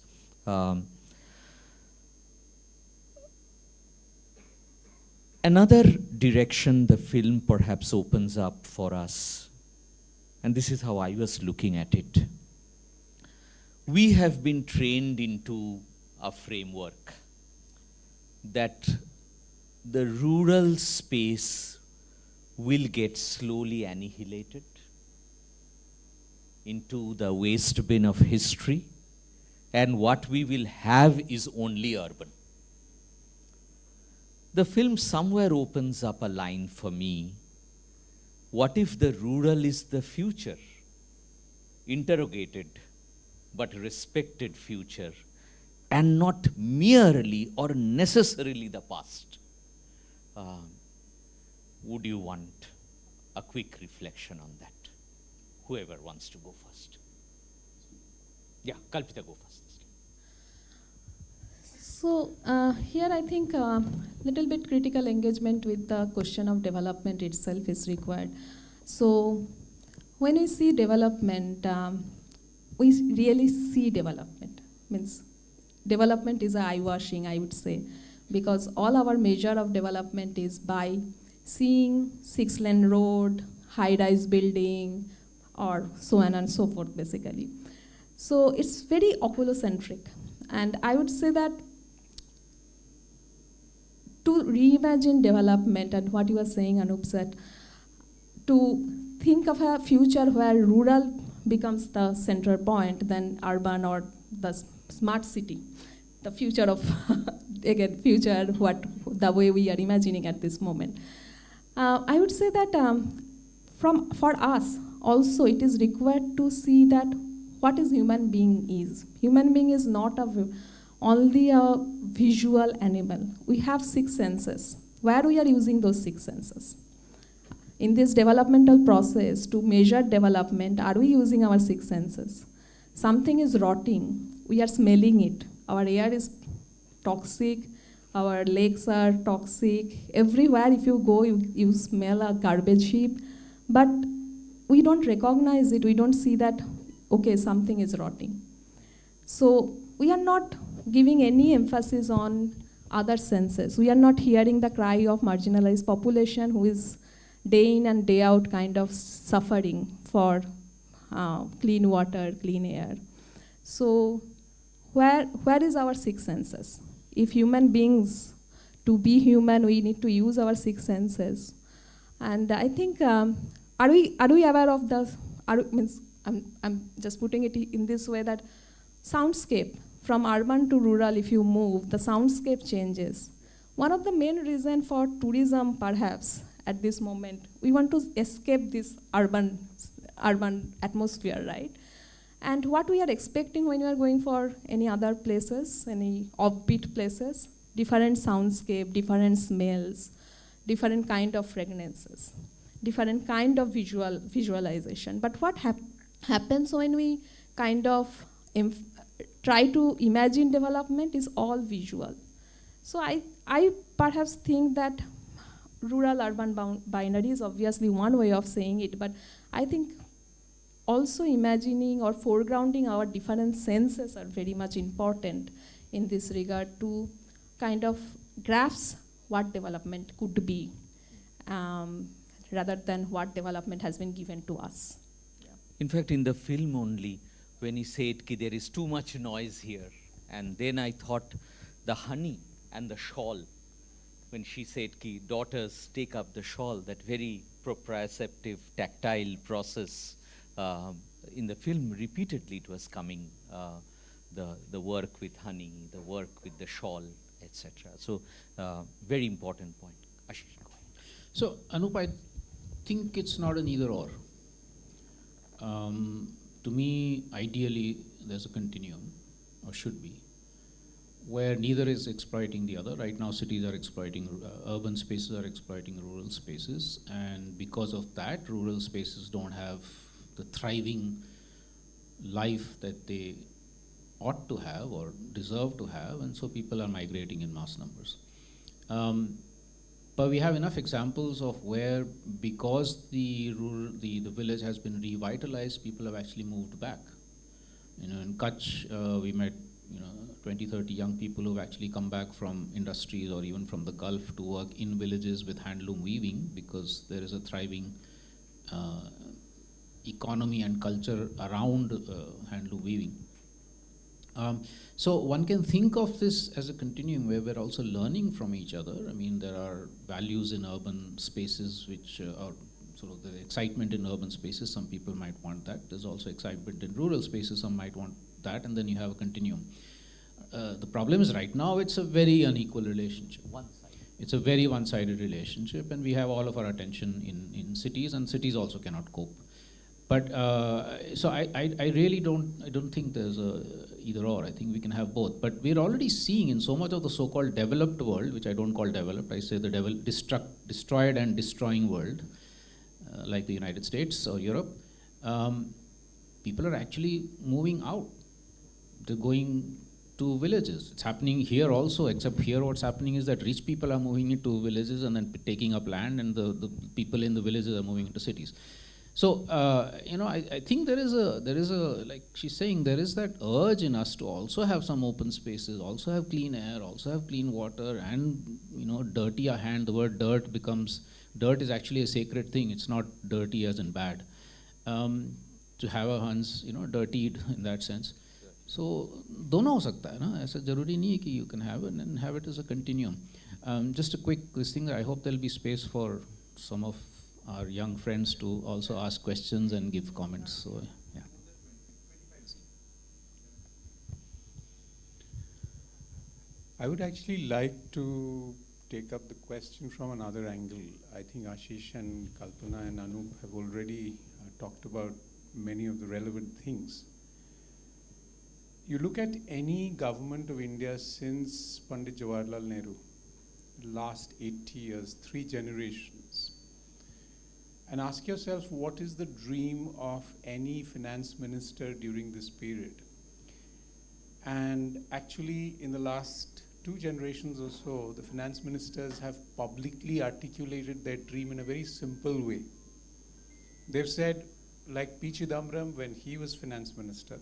Another direction the film perhaps opens up for us, and this is how I was looking at it. We have been trained into a framework that the rural space will get slowly annihilated into the waste bin of history, and what we will have is only urban. The film somewhere opens up a line for me. What if the rural is the future? Interrogated but respected future, and not merely or necessarily the past. Would you want a quick reflection on that? Whoever wants to go first. Yeah, Kalpita, go first. So here I think little bit critical engagement with the question of development itself is required. So when we see development, we really see development. Means development is eye-washing, I would say. because all our measure of development is by seeing 6-lane road, high-rise building, or so on and so forth, basically. So it's very oculocentric. And I would say that to reimagine development, and what you were saying, Anup said, to think of a future where rural becomes the center point, then urban or the smart city, the future of, again, future, the way we are imagining at this moment. I would say that for us, also it is required to see that what is human being is. Human being is not only a visual animal. We have 6 senses. Where we are using those 6 senses? In this developmental process, to measure development, are we using our 6 senses? Something is rotting. We are smelling it. Our air is toxic. Our lakes are toxic. Everywhere if you go, you smell a garbage heap. But we don't recognize it. We don't see that, okay, something is rotting. So we are not giving any emphasis on other senses. We are not hearing the cry of marginalized population who is day in and day out kind of suffering for clean water, clean air. So where is our 6 senses? If human beings, to be human, we need to use our 6 senses. And I think, are we aware of the, I'm just putting it in this way that soundscape, from urban to rural, if you move, the soundscape changes. One of the main reasons for tourism, perhaps, at this moment, we want to escape this urban atmosphere, right? And what we are expecting when we are going for any other places, any offbeat places, different soundscape, different smells, different kind of fragrances, different kind of visualization. But what happens when we kind of try to imagine development is all visual. So I perhaps think that rural-urban binary is obviously one way of saying it, but I think also imagining or foregrounding our different senses are very much important in this regard to kind of grasp what development could be, rather than what development has been given to us. Yeah. In fact, in the film only, when he said ki there is too much noise here, and then I thought the honey and the shawl, when she said ki daughters take up the shawl, that very proprioceptive, tactile process, in the film repeatedly it was coming, the work with honey, the work with the shawl, etc. So very important point. Ashish. So Anup, I think it's not an either or. To me, ideally, there's a continuum, or should be, where neither is exploiting the other. Right now, cities are exploiting, urban spaces are exploiting rural spaces, and because of that, rural spaces don't have the thriving life that they ought to have or deserve to have, and so people are migrating in mass numbers. But we have enough examples of where, because the village has been revitalized, people have actually moved back. You know, in Kutch, we met 20, 30 young people who have actually come back from industries or even from the Gulf to work in villages with handloom weaving, because there is a thriving economy and culture around handloom weaving. So one can think of this as a continuum where we're also learning from each other. I mean, there are values in urban spaces which are sort of the excitement in urban spaces. Some people might want that. There's also excitement in rural spaces. Some might want that, and then you have a continuum. The problem is right now it's a very unequal relationship. It's a very one-sided relationship, and we have all of our attention in cities, and cities also cannot cope. But so I really don't think there's a either or. I think we can have both. But we're already seeing in so much of the so-called developed world, which I don't call developed, I say the destroyed and destroying world, like the United States or Europe, people are actually moving out. They're going to villages. It's happening here also, except here what's happening is that rich people are moving into villages and then taking up land, and the people in the villages are moving into cities. So I think there is a like she's saying, there is that urge in us to also have some open spaces, also have clean air, also have clean water, and dirty our hand. The word dirt is actually a sacred thing. It's not dirty as in bad. To have our hands dirtied in that sense. So दोनों हो सकता है ना, ऐसा जरूरी नहीं है कि you can have it and have it as a continuum. Just a quick thing. I hope there'll be space for some of our young friends to also ask questions and give comments. So yeah. I would actually like to take up the question from another angle. I think Ashish and Kalpana and Anup have already talked about many of the relevant things. You look at any government of India since Pandit Jawaharlal Nehru, last 80 years, 3 generations, and ask yourself, what is the dream of any finance minister during this period? And actually, in the last 2 generations or so, the finance ministers have publicly articulated their dream in a very simple way. They've said, like P. Chidambaram, when he was finance minister,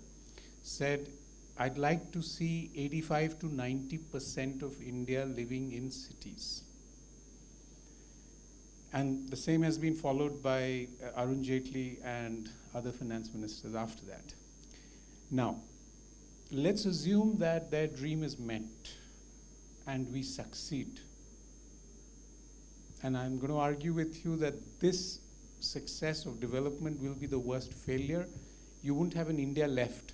said, I'd like to see 85 to 90% of India living in cities. And the same has been followed by Arun Jaitley and other finance ministers after that. Now, let's assume that their dream is met and we succeed. And I'm going to argue with you that this success of development will be the worst failure. You won't have an India left.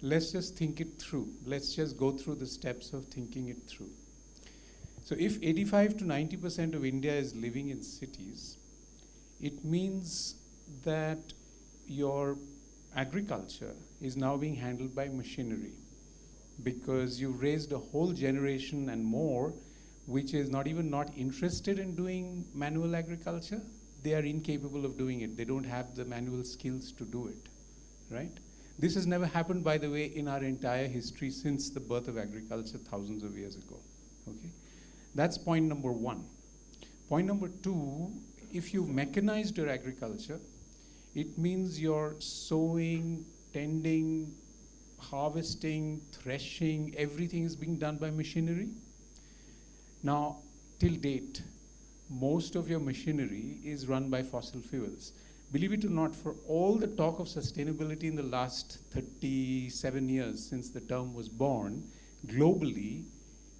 Let's just think it through. Let's just go through the steps of thinking it through. So if 85 to 90% of India is living in cities, it means that your agriculture is now being handled by machinery, because you've raised a whole generation and more which is not interested in doing manual agriculture. They are incapable of doing it. They don't have the manual skills to do it, right? This has never happened, by the way, in our entire history since the birth of agriculture thousands of years ago, okay? That's point number 1. Point number 2, if you've mechanized your agriculture, it means you're sowing, tending, harvesting, threshing, everything is being done by machinery. Now, till date, most of your machinery is run by fossil fuels. Believe it or not, for all the talk of sustainability in the last 37 years since the term was born, globally,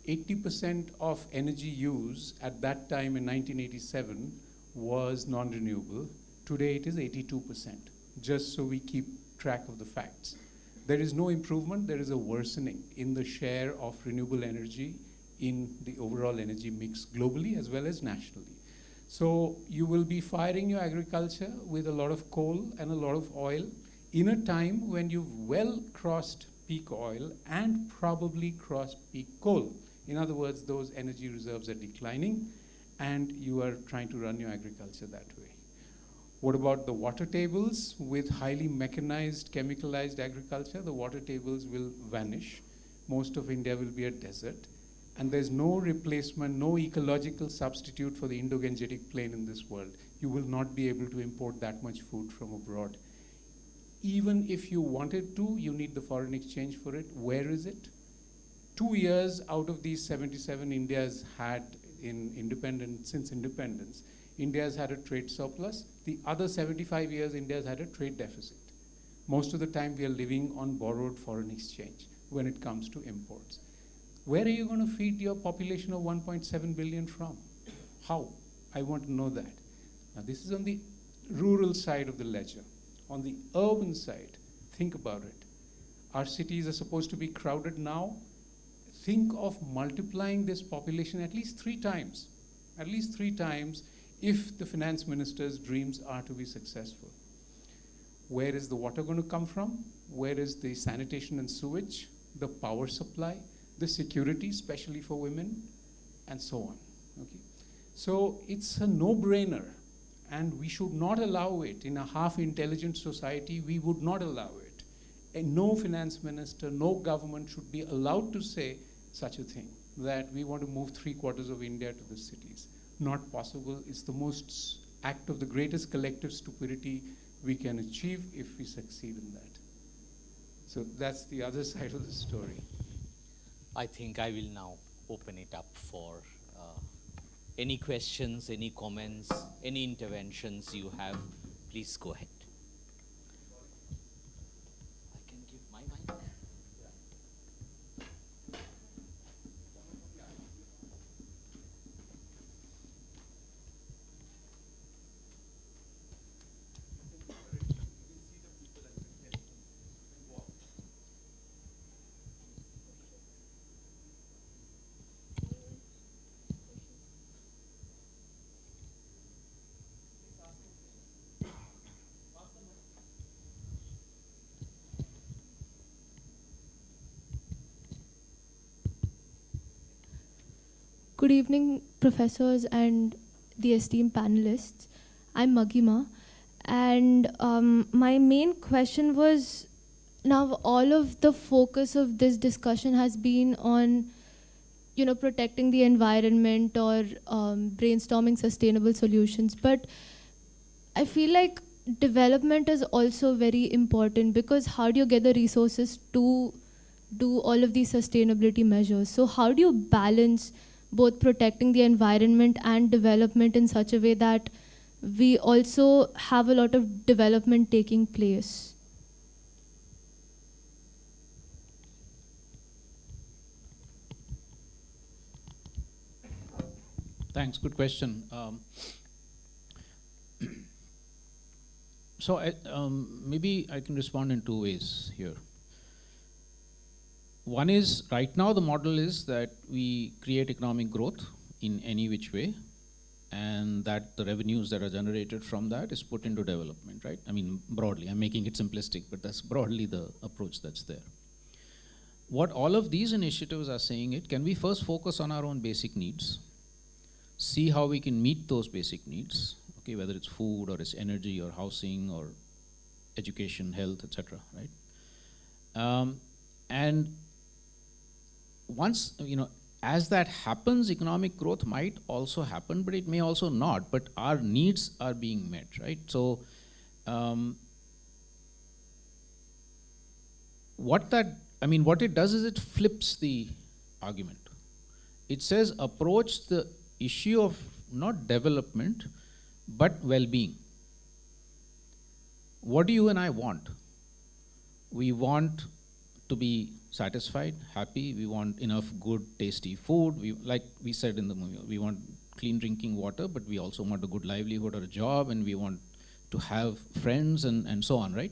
80% of energy use at that time in 1987 was non-renewable. Today it is 82%, just so we keep track of the facts. There is no improvement, there is a worsening in the share of renewable energy in the overall energy mix globally as well as nationally. So you will be firing your agriculture with a lot of coal and a lot of oil in a time when you've well crossed peak oil and probably crossed peak coal. In other words, those energy reserves are declining and you are trying to run your agriculture that way. What about the water tables? With highly mechanized, chemicalized agriculture, the water tables will vanish. Most of India will be a desert. And there's no replacement, no ecological substitute for the Indo-Gangetic plain in this world. You will not be able to import that much food from abroad. Even if you wanted to, you need the foreign exchange for it. Where is it? 2 years out of these 77 India has had since independence, India has had a trade surplus. The other 75 years, India has had a trade deficit. Most of the time, we are living on borrowed foreign exchange when it comes to imports. Where are you going to feed your population of 1.7 billion from? How? I want to know that. Now, this is on the rural side of the ledger. On the urban side, think about it. Our cities are supposed to be crowded now. Think of multiplying this population at least 3 times. At least 3 times if the finance minister's dreams are to be successful. Where is the water going to come from? Where is the sanitation and sewage, the power supply, the security, especially for women, and so on. Okay? So it's a no-brainer, and we should not allow it. In a half-intelligent society, we would not allow it. And no finance minister, no government should be allowed to say such a thing, that we want to move 3/4 of India to the cities. Not possible. It's the most act of the greatest collective stupidity we can achieve if we succeed in that. So that's the other side of the story. I think I will now open it up for any questions, any comments, any interventions you have. Please go ahead. I can give my mic. Good evening, professors and the esteemed panelists. I'm Maghima, and my main question was, now all of the focus of this discussion has been on, protecting the environment or brainstorming sustainable solutions, but I feel like development is also very important, because how do you get the resources to do all of these sustainability measures? So how do you balance both protecting the environment and development in such a way that we also have a lot of development taking place? Thanks, good question. So maybe I can respond in two ways here. One is, right now the model is that we create economic growth in any which way, and that the revenues that are generated from that is put into development, right? I mean, broadly, I'm making it simplistic, but that's broadly the approach that's there. What all of these initiatives are saying it, can we first focus on our own basic needs, see how we can meet those basic needs, okay, whether it's food or it's energy or housing or education, health, etc., right? And once, as that happens, economic growth might also happen, but it may also not, but our needs are being met, right? So what it does is it flips the argument. It says approach the issue of not development, but well-being. What do you and I want? We want to be satisfied, happy, we want enough good, tasty food. Like we said in the movie, we want clean drinking water, but we also want a good livelihood or a job, and we want to have friends and so on, right?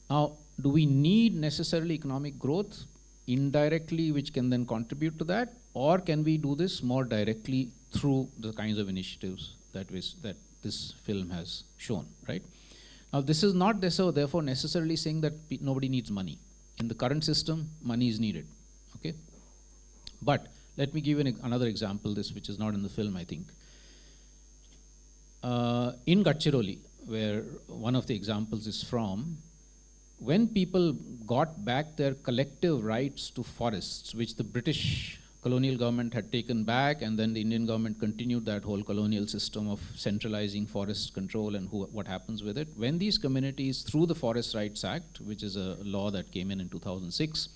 Now, do we need necessarily economic growth indirectly, which can then contribute to that? Or can we do this more directly through the kinds of initiatives that this film has shown, right? Now, this is not therefore necessarily saying that nobody needs money. In the current system, money is needed, okay? But let me give you another example, which is not in the film, I think. In Gadchiroli, where one of the examples is from, when people got back their collective rights to forests, which the British colonial government had taken back, and then the Indian government continued that whole colonial system of centralizing forest control and what happens with it. When these communities, through the Forest Rights Act, which is a law that came in 2006,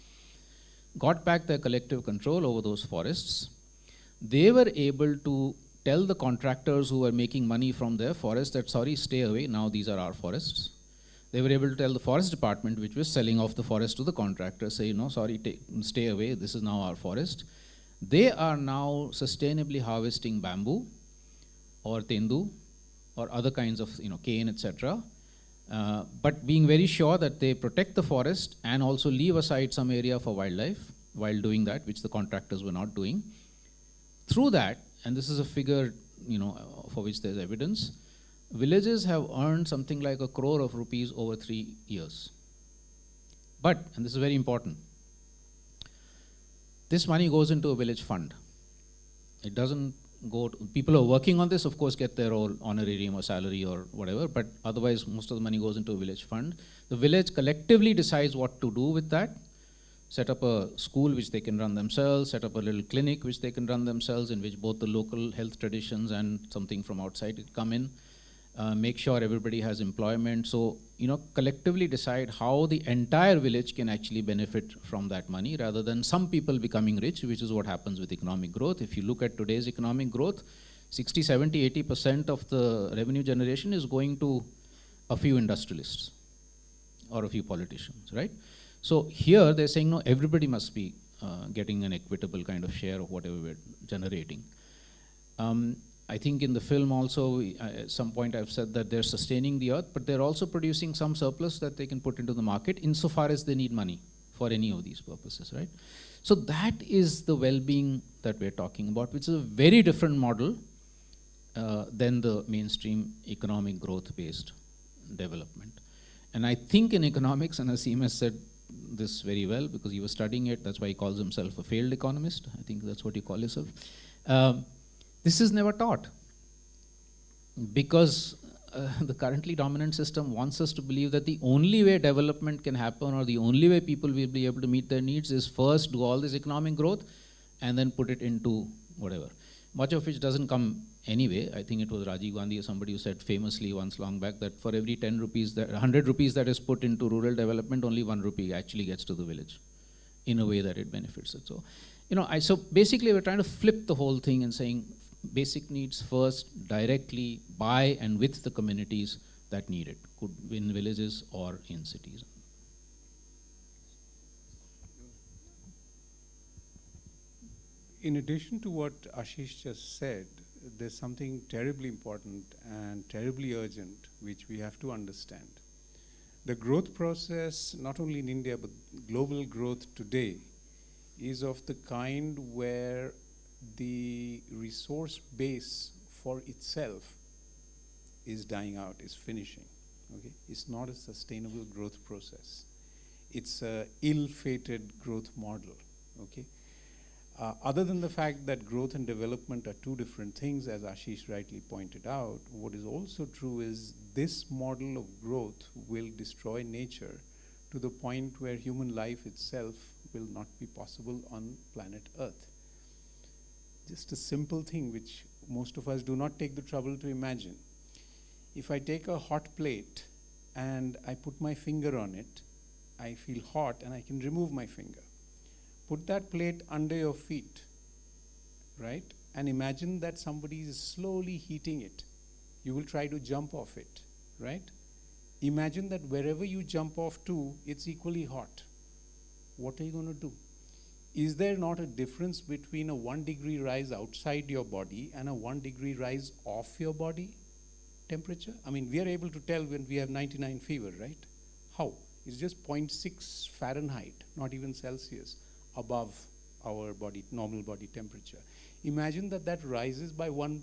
got back their collective control over those forests, they were able to tell the contractors who were making money from their forests that, sorry, stay away, now these are our forests. They were able to tell the forest department, which was selling off the forest to the contractor, say, no, sorry, stay away, this is now our forest. They are now sustainably harvesting bamboo or tendu or other kinds of cane, etc. But being very sure that they protect the forest and also leave aside some area for wildlife while doing that, which the contractors were not doing. Through that, and this is a figure for which there's evidence, villages have earned something like 1 crore rupees over 3 years. But, and this is very important, this money goes into a village fund. It doesn't go to, people who are working on this, of course, get their own honorarium or salary or whatever, but otherwise most of the money goes into a village fund. The village collectively decides what to do with that, set up a school which they can run themselves, set up a little clinic which they can run themselves, in which both the local health traditions and something from outside come in. make sure everybody has employment. So, collectively decide how the entire village can actually benefit from that money rather than some people becoming rich, which is what happens with economic growth. If you look at today's economic growth, 60, 70, 80% of the revenue generation is going to a few industrialists or a few politicians, right? So here they're saying, no, everybody must be getting an equitable kind of share of whatever we're generating. I think in the film also, at some point I've said that they're sustaining the earth, but they're also producing some surplus that they can put into the market insofar as they need money for any of these purposes, right? So that is the well-being that we're talking about, which is a very different model than the mainstream economic growth-based development. And I think in economics, and Aseem has said this very well because he was studying it, that's why he calls himself a failed economist. I think that's what you call yourself. This is never taught because the currently dominant system wants us to believe that the only way development can happen or the only way people will be able to meet their needs is first do all this economic growth and then put it into whatever. Much of which doesn't come anyway. I think it was Rajiv Gandhi or somebody who said famously once long back that for every 10 rupees, 100 rupees that is put into rural development, only 1 rupee actually gets to the village in a way that it benefits it. So, so basically we're trying to flip the whole thing and saying basic needs first, directly by and with the communities that need it, could be in villages or in cities. In addition to what Ashish just said, there's something terribly important and terribly urgent which we have to understand. The growth process, not only in India but global growth today, is of the kind where the resource base for itself is dying out, is finishing. Okay? It's not a sustainable growth process. It's a ill-fated growth model. Okay? Other than the fact that growth and development are two different things, as Ashish rightly pointed out, what is also true is this model of growth will destroy nature to the point where human life itself will not be possible on planet Earth. Just a simple thing which most of us do not take the trouble to imagine. If I take a hot plate and I put my finger on it, I feel hot and I can remove my finger. Put that plate under your feet, right? And imagine that somebody is slowly heating it. You will try to jump off it, right? Imagine that wherever you jump off to, it's equally hot. What are you going to do? Is there not a difference between a 1 degree rise outside your body and a 1 degree rise off your body temperature? I mean, we are able to tell when we have 99 fever, right? How? It's just 0.6 Fahrenheit, not even Celsius, above our body, normal body temperature. Imagine that that rises by 1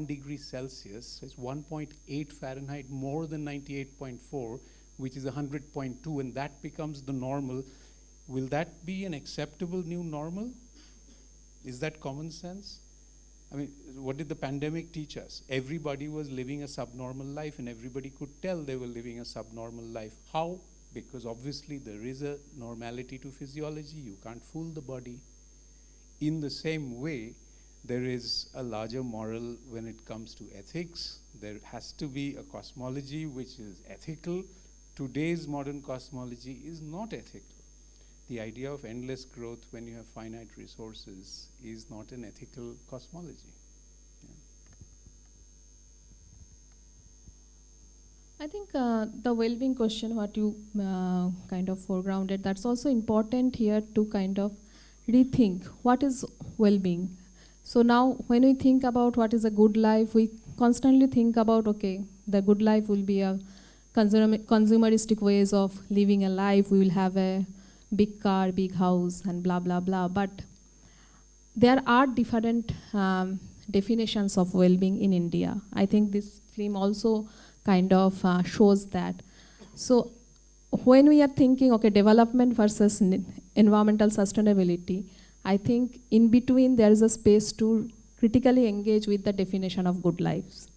degree Celsius, so it's 1.8 Fahrenheit more than 98.4, which is 100.2, and that becomes the normal. Will that be an acceptable new normal? Is that common sense? I mean, what did the pandemic teach us? Everybody was living a subnormal life and everybody could tell they were living a subnormal life. How? Because obviously there is a normality to physiology. You can't fool the body. In the same way, there is a larger moral when it comes to ethics. There has to be a cosmology which is ethical. Today's modern cosmology is not ethical. The idea of endless growth when you have finite resources is not an ethical cosmology. I think the well-being question, what you kind of foregrounded, that's also important here to kind of rethink what is well-being. So now when we think about what is a good life, we constantly think about, okay, the good life will be a consumeristic ways of living a life. We will have a big car, big house, and blah, blah, blah. But there are different definitions of well-being in India. I think this film also kind of shows that. So when we are thinking, okay, development versus environmental sustainability, I think in between there is a space to critically engage with the definition of good lives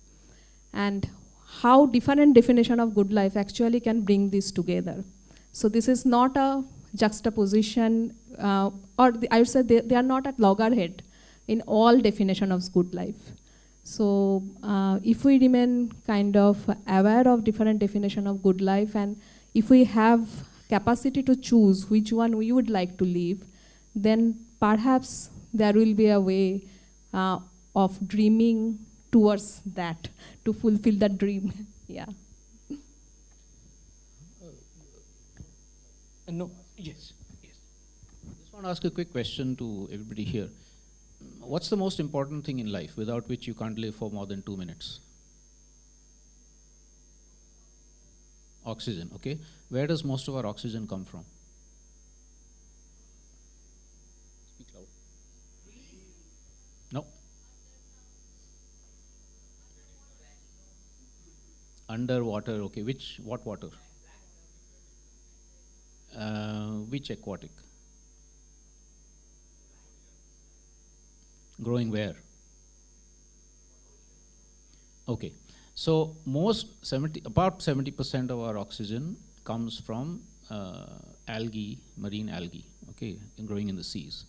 and how different definition of good life actually can bring this together. So this is not a juxtaposition, I would say they are not at loggerhead in all definition of good life. So if we remain kind of aware of different definition of good life, and if we have capacity to choose which one we would like to live, then perhaps there will be a way of dreaming towards that, to fulfill that dream. Yeah. No, yes. I just want to ask a quick question to everybody here. What's the most important thing in life without which you can't live for more than 2 minutes? Oxygen, okay. Where does most of our oxygen come from? Speak loud. No. Underwater, okay. What water? Which aquatic? Growing where? Okay. So about 70% of our oxygen comes from algae, marine algae, okay, growing in the seas.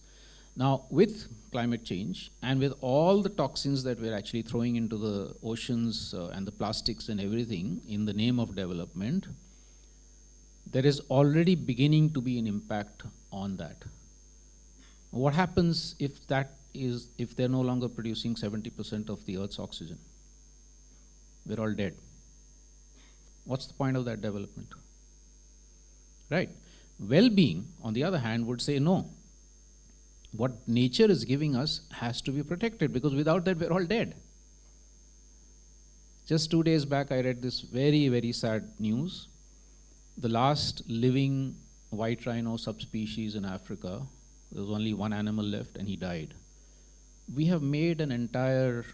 Now, with climate change and with all the toxins that we're actually throwing into the oceans and the plastics and everything in the name of development, there is already beginning to be an impact on that. What happens if they're no longer producing 70% of the Earth's oxygen? We're all dead. What's the point of that development? Right? Well-being, on the other hand, would say no. What nature is giving us has to be protected, because without that, we're all dead. Just 2 days back, I read this very, very sad news. The last living white rhino subspecies in Africa, there was only one animal left and he died. We have made an entire,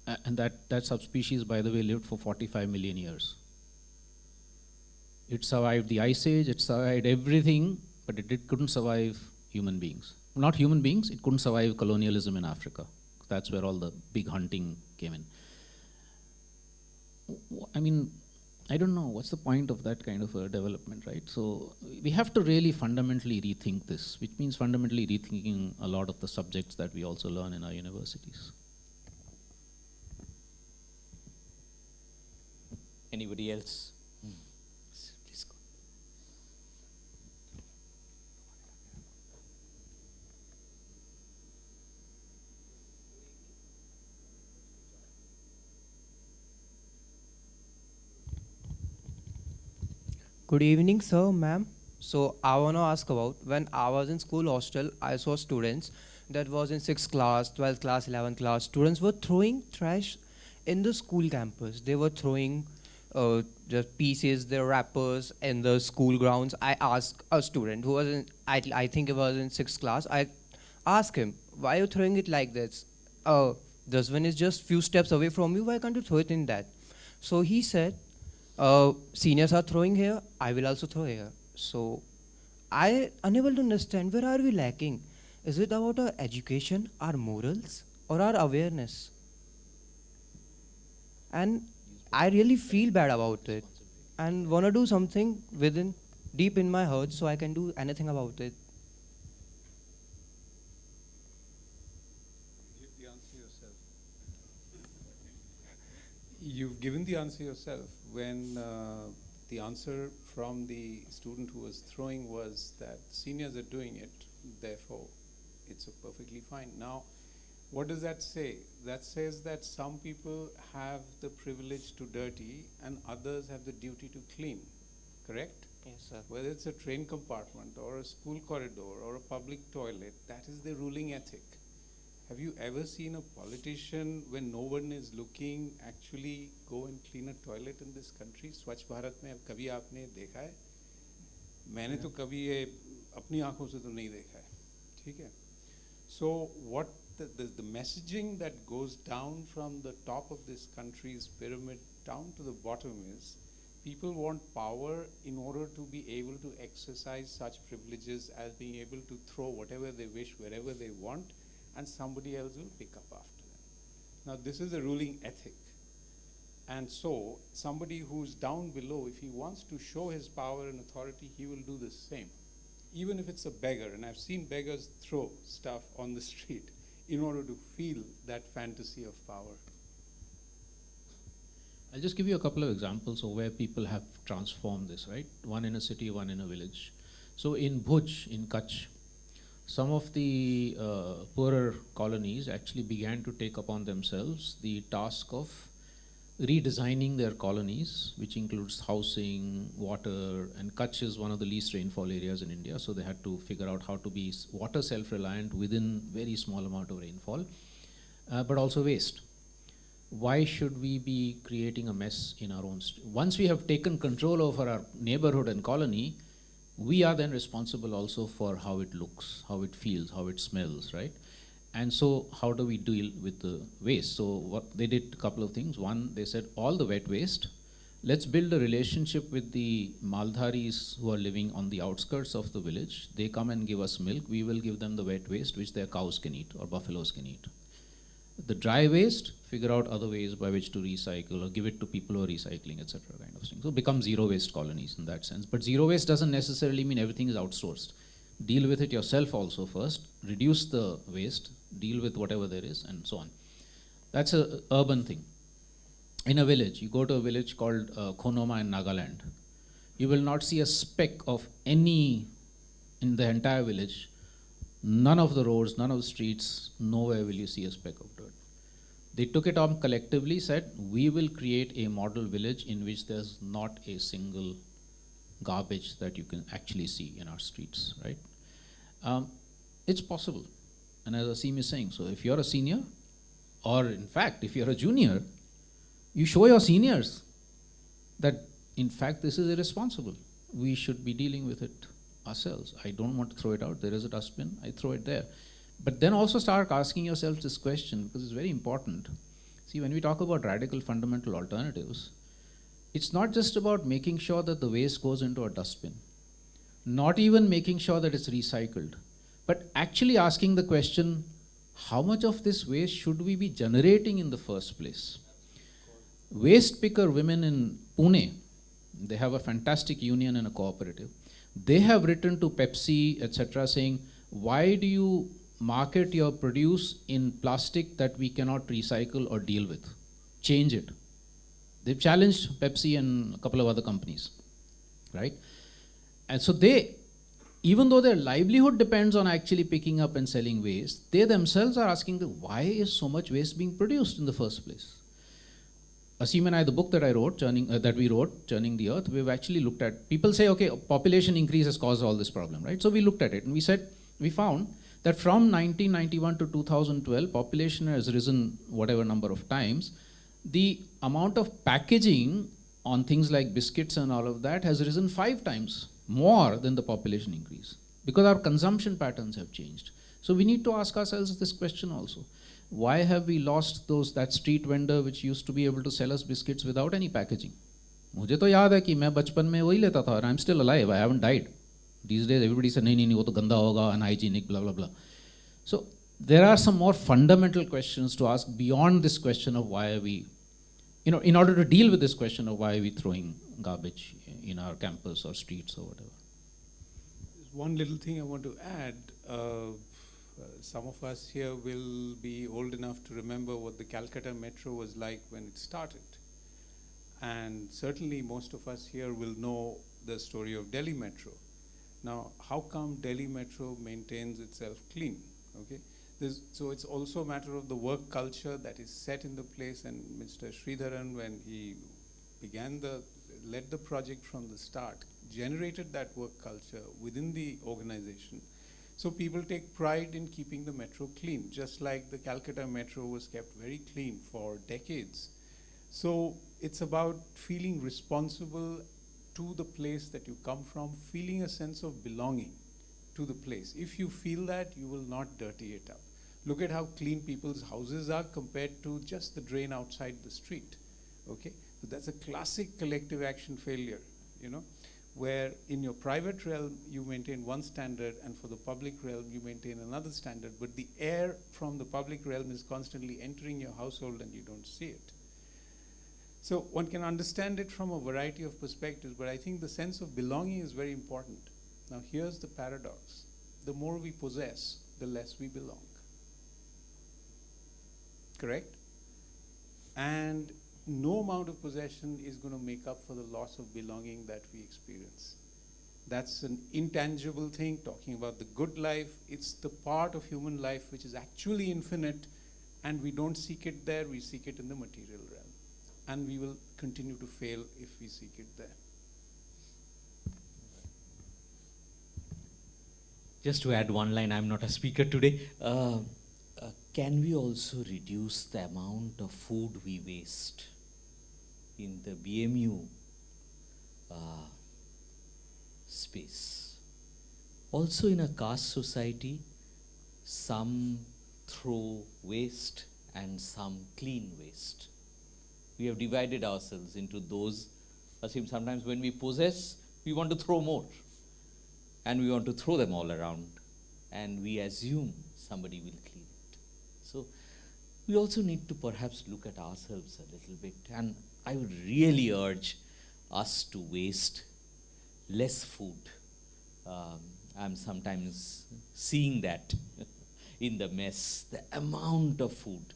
and that subspecies, by the way, lived for 45 million years. It survived the Ice Age, it survived everything, but it couldn't survive human beings. Not human beings, it couldn't survive colonialism in Africa. That's where all the big hunting came in. I mean, I don't know, what's the point of that kind of a development, right? So we have to really fundamentally rethink this, which means fundamentally rethinking a lot of the subjects that we also learn in our universities. Anybody else? Please go. Good evening, sir, ma'am. So I want to ask about, when I was in school hostel, I saw students that was in 6th class, 12th class, 11th class. Students were throwing trash in the school campus. They were throwing the pieces, the wrappers in the school grounds. I asked a student who was in, I think it was in 6th class, I asked him, why are you throwing it like this? Dustbin is just few steps away from you, why can't you throw it in that? So he said, seniors are throwing here, I will also throw here. So I unable to understand, where are we lacking? Is it about our education, our morals, or our awareness? And I really feel bad about it and want to do something within, deep in my heart, so I can do anything about it. Give the answer yourself. You've given the answer yourself when the answer from the student who was throwing was that seniors are doing it, therefore it's perfectly fine. Now, what does that say? That says that some people have the privilege to dirty and others have the duty to clean, correct? Yes, sir. Whether it's a train compartment or a school corridor or a public toilet, that is the ruling ethic. Have you ever seen a politician, when no one is looking, actually go and clean a toilet in this country? Swachh Bharat में कभी आपने देखा है? मैंने तो कभी ये अपनी आँखों से तो नहीं देखा है, ठीक है? So what the messaging that goes down from the top of this country's pyramid down to the bottom is, people want power in order to be able to exercise such privileges as being able to throw whatever they wish wherever they want, and somebody else will pick up after them. Now this is a ruling ethic. And so somebody who's down below, if he wants to show his power and authority, he will do the same. Even if it's a beggar, and I've seen beggars throw stuff on the street. in order to feel that fantasy of power? I'll just give you a couple of examples of where people have transformed this, right? One in a city, one in a village. So in Bhuj, in Kutch, some of the poorer colonies actually began to take upon themselves the task of redesigning their colonies, which includes housing, water, and Kutch is one of the least rainfall areas in India, so they had to figure out how to be water self-reliant within very small amount of rainfall, but also waste. Why should we be creating a mess in our own once we have taken control over our neighborhood and colony, we are then responsible also for how it looks, how it feels, how it smells, right? And so how do we deal with the waste? So what they did, a couple of things. One, they said all the wet waste, let's build a relationship with the Maldharis who are living on the outskirts of the village. They come and give us milk, we will give them the wet waste which their cows can eat or buffaloes can eat. The dry waste, figure out other ways by which to recycle or give it to people who are recycling, etc. kind of thing. So become zero waste colonies in that sense. But zero waste doesn't necessarily mean everything is outsourced. Deal with it yourself also first, reduce the waste, deal with whatever there is, and so on. That's an urban thing. In a village, you go to a village called Konoma in Nagaland, you will not see a speck of any in the entire village. None of the roads, none of the streets, nowhere will you see a speck of dirt. They took it on collectively, said, we will create a model village in which there's not a single garbage that you can actually see in our streets, right? It's possible. And as Aseem is saying, so if you're a senior, or in fact, if you're a junior, you show your seniors that, in fact, this is irresponsible. We should be dealing with it ourselves. I don't want to throw it out. There is a dustbin, I throw it there. But then also start asking yourselves this question, because it's very important. See, when we talk about radical fundamental alternatives, it's not just about making sure that the waste goes into a dustbin, not even making sure that it's recycled, but actually asking the question, how much of this waste should we be generating in the first place? Waste picker women in Pune, they have a fantastic union and a cooperative. They have written to Pepsi, etc., saying, why do you market your produce in plastic that we cannot recycle or deal with? Change it. They've challenged Pepsi and a couple of other companies, right? And so they, even though their livelihood depends on actually picking up and selling waste, they themselves are asking, why is so much waste being produced in the first place? Aseem and I, the book that I wrote, Churning the Earth, we've actually looked at, people say, okay, population increase has caused all this problem, right? So we looked at it and we found that from 1991 to 2012, population has risen whatever number of times. The amount of packaging on things like biscuits and all of that has risen 5 times more than the population increase, because our consumption patterns have changed. So we need to ask ourselves this question also. Why have we lost that street vendor which used to be able to sell us biscuits without any packaging? मुझे तो याद है कि मैं बचपन में वही लेता था, and I'm still alive, I haven't died. These days everybody says, नहीं, वो तो गंदा होगा, unhygienic, blah, blah, blah. So there are some more fundamental questions to ask beyond this question of why are we, in order to deal with this question of why are we throwing garbage in our campus or streets or whatever. One little thing I want to add. Some of us here will be old enough to remember what the Calcutta Metro was like when it started. And certainly most of us here will know the story of Delhi Metro. Now, how come Delhi Metro maintains itself clean? Okay, so it's also a matter of the work culture that is set in the place, and Mr. Sridharan, when he led the project from the start, generated that work culture within the organization. So people take pride in keeping the metro clean, just like the Calcutta Metro was kept very clean for decades. So it's about feeling responsible to the place that you come from, feeling a sense of belonging to the place. If you feel that, you will not dirty it up. Look at how clean people's houses are compared to just the drain outside the street. Okay, so that's a classic collective action failure, where in your private realm you maintain one standard, and for the public realm you maintain another standard, but the air from the public realm is constantly entering your household and you don't see it. So one can understand it from a variety of perspectives, but I think the sense of belonging is very important. Now here's the paradox. The more we possess, the less we belong. correct? And no amount of possession is going to make up for the loss of belonging that we experience. That's an intangible thing, talking about the good life. It's the part of human life which is actually infinite, and we don't seek it there, we seek it in the material realm. And we will continue to fail if we seek it there. Just to add one line, I'm not a speaker today. Can we also reduce the amount of food we waste? In the BMU space. Also in a caste society, some throw waste and some clean waste. We have divided ourselves into those. Aseem, sometimes when we possess, we want to throw more. And we want to throw them all around. And we assume somebody will clean it. So we also need to perhaps look at ourselves a little bit. And I would really urge us to waste less food. I'm sometimes seeing that in the mess, the amount of food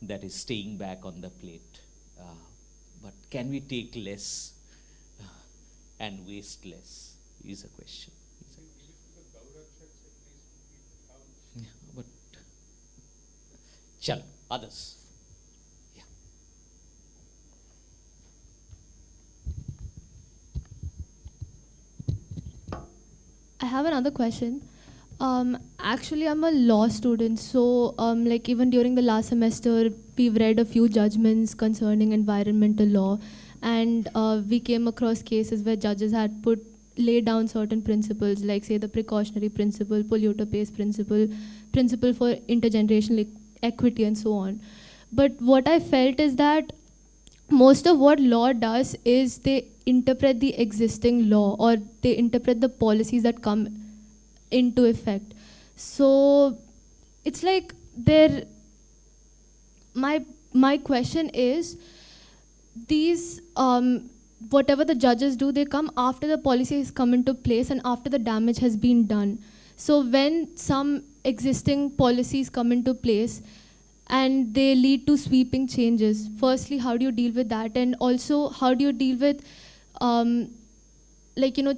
that is staying back on the plate. But can we take less and waste less is a question. Yeah, but chalo, others. I have another question. Actually, I'm a law student, so like even during the last semester, we've read a few judgments concerning environmental law, and we came across cases where judges had laid down certain principles, like say the precautionary principle, polluter pays principle, principle for intergenerational equity, and so on. But what I felt is that most of what law does is they interpret the existing law, or they interpret the policies that come into effect. So it's like my question is, these whatever the judges do, they come after the policy has come into place and after the damage has been done. So when some existing policies come into place and they lead to sweeping changes, firstly, how do you deal with that? And also, how do you deal with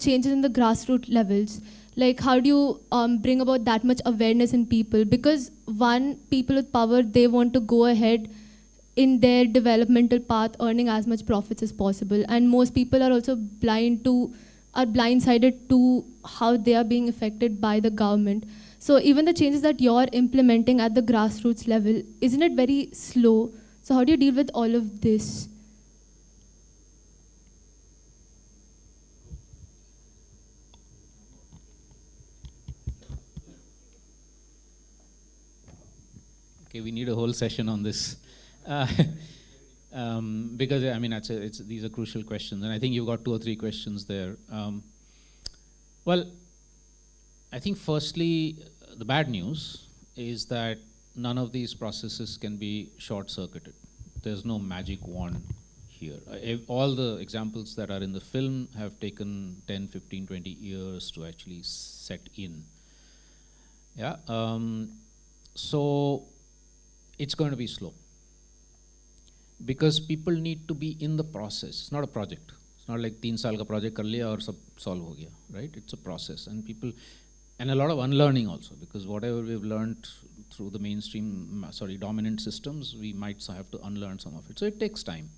changes in the grassroots levels? Like, how do you bring about that much awareness in people? Because people with power, they want to go ahead in their developmental path, earning as much profits as possible. And most people are also blindsided to how they are being affected by the government. So even the changes that you're implementing at the grassroots level, isn't it very slow? So how do you deal with all of this? Okay, we need a whole session on this. Because I mean, these are crucial questions, and I think you've got 2 or 3 questions there. Well, I think firstly, the bad news is that none of these processes can be short-circuited. There's no magic wand here. All the examples that are in the film have taken 10, 15, 20 years to actually set in. Yeah. So it's going to be slow, because people need to be in the process. It's not a project. It's not like 3 saal ka project kar liya aur sab solve ho gaya, right? It's a process, and a lot of unlearning also, because whatever we've learned through the mainstream, dominant systems, we might have to unlearn some of it. So it takes time.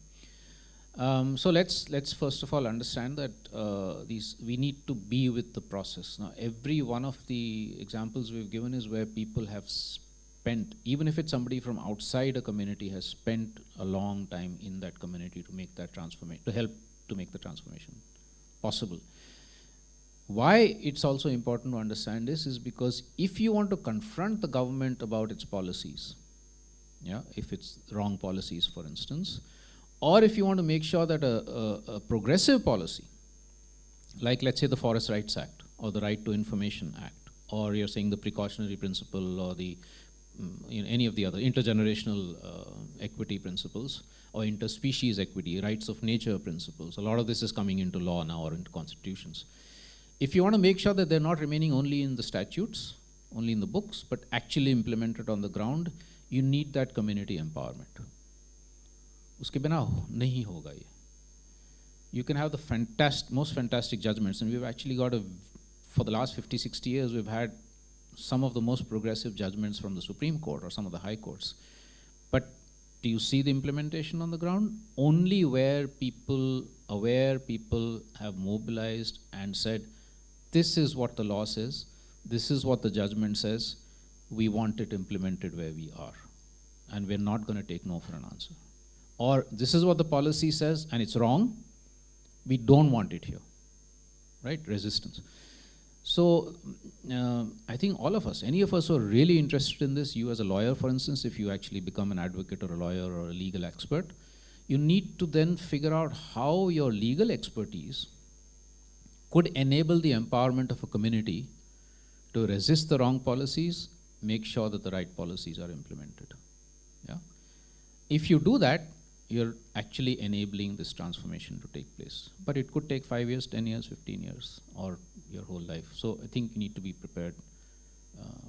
So let's first of all understand that we need to be with the process. Now, every one of the examples we've given is where people have spent, even if it's somebody from outside a community, has spent a long time in that community to make that transformation, to help to make the transformation possible. Why it's also important to understand this is because if you want to confront the government about its policies, if it's wrong policies, for instance, or if you want to make sure that a progressive policy, like let's say the Forest Rights Act or the Right to Information Act, or you're saying the precautionary principle or the any of the other intergenerational equity principles or interspecies equity, rights of nature principles, a lot of this is coming into law now or into constitutions. If you want to make sure that they're not remaining only in the statutes, only in the books, but actually implemented on the ground, you need that community empowerment. Uske bina nahi hoga ye. You can have the most fantastic judgments, and we've actually got for the last 50, 60 years, we've had some of the most progressive judgments from the Supreme Court or some of the high courts. But do you see the implementation on the ground? Only where people have mobilized and said, this is what the law says, this is what the judgment says, we want it implemented where we are. And we're not going to take no for an answer. Or this is what the policy says and it's wrong, we don't want it here, right? Resistance. So I think all of us, any of us who are really interested in this, you as a lawyer, for instance, if you actually become an advocate or a lawyer or a legal expert, you need to then figure out how your legal expertise could enable the empowerment of a community to resist the wrong policies, make sure that the right policies are implemented. Yeah? If you do that, you're actually enabling this transformation to take place. But it could take 5 years, 10 years, 15 years, or your whole life. So I think you need to be prepared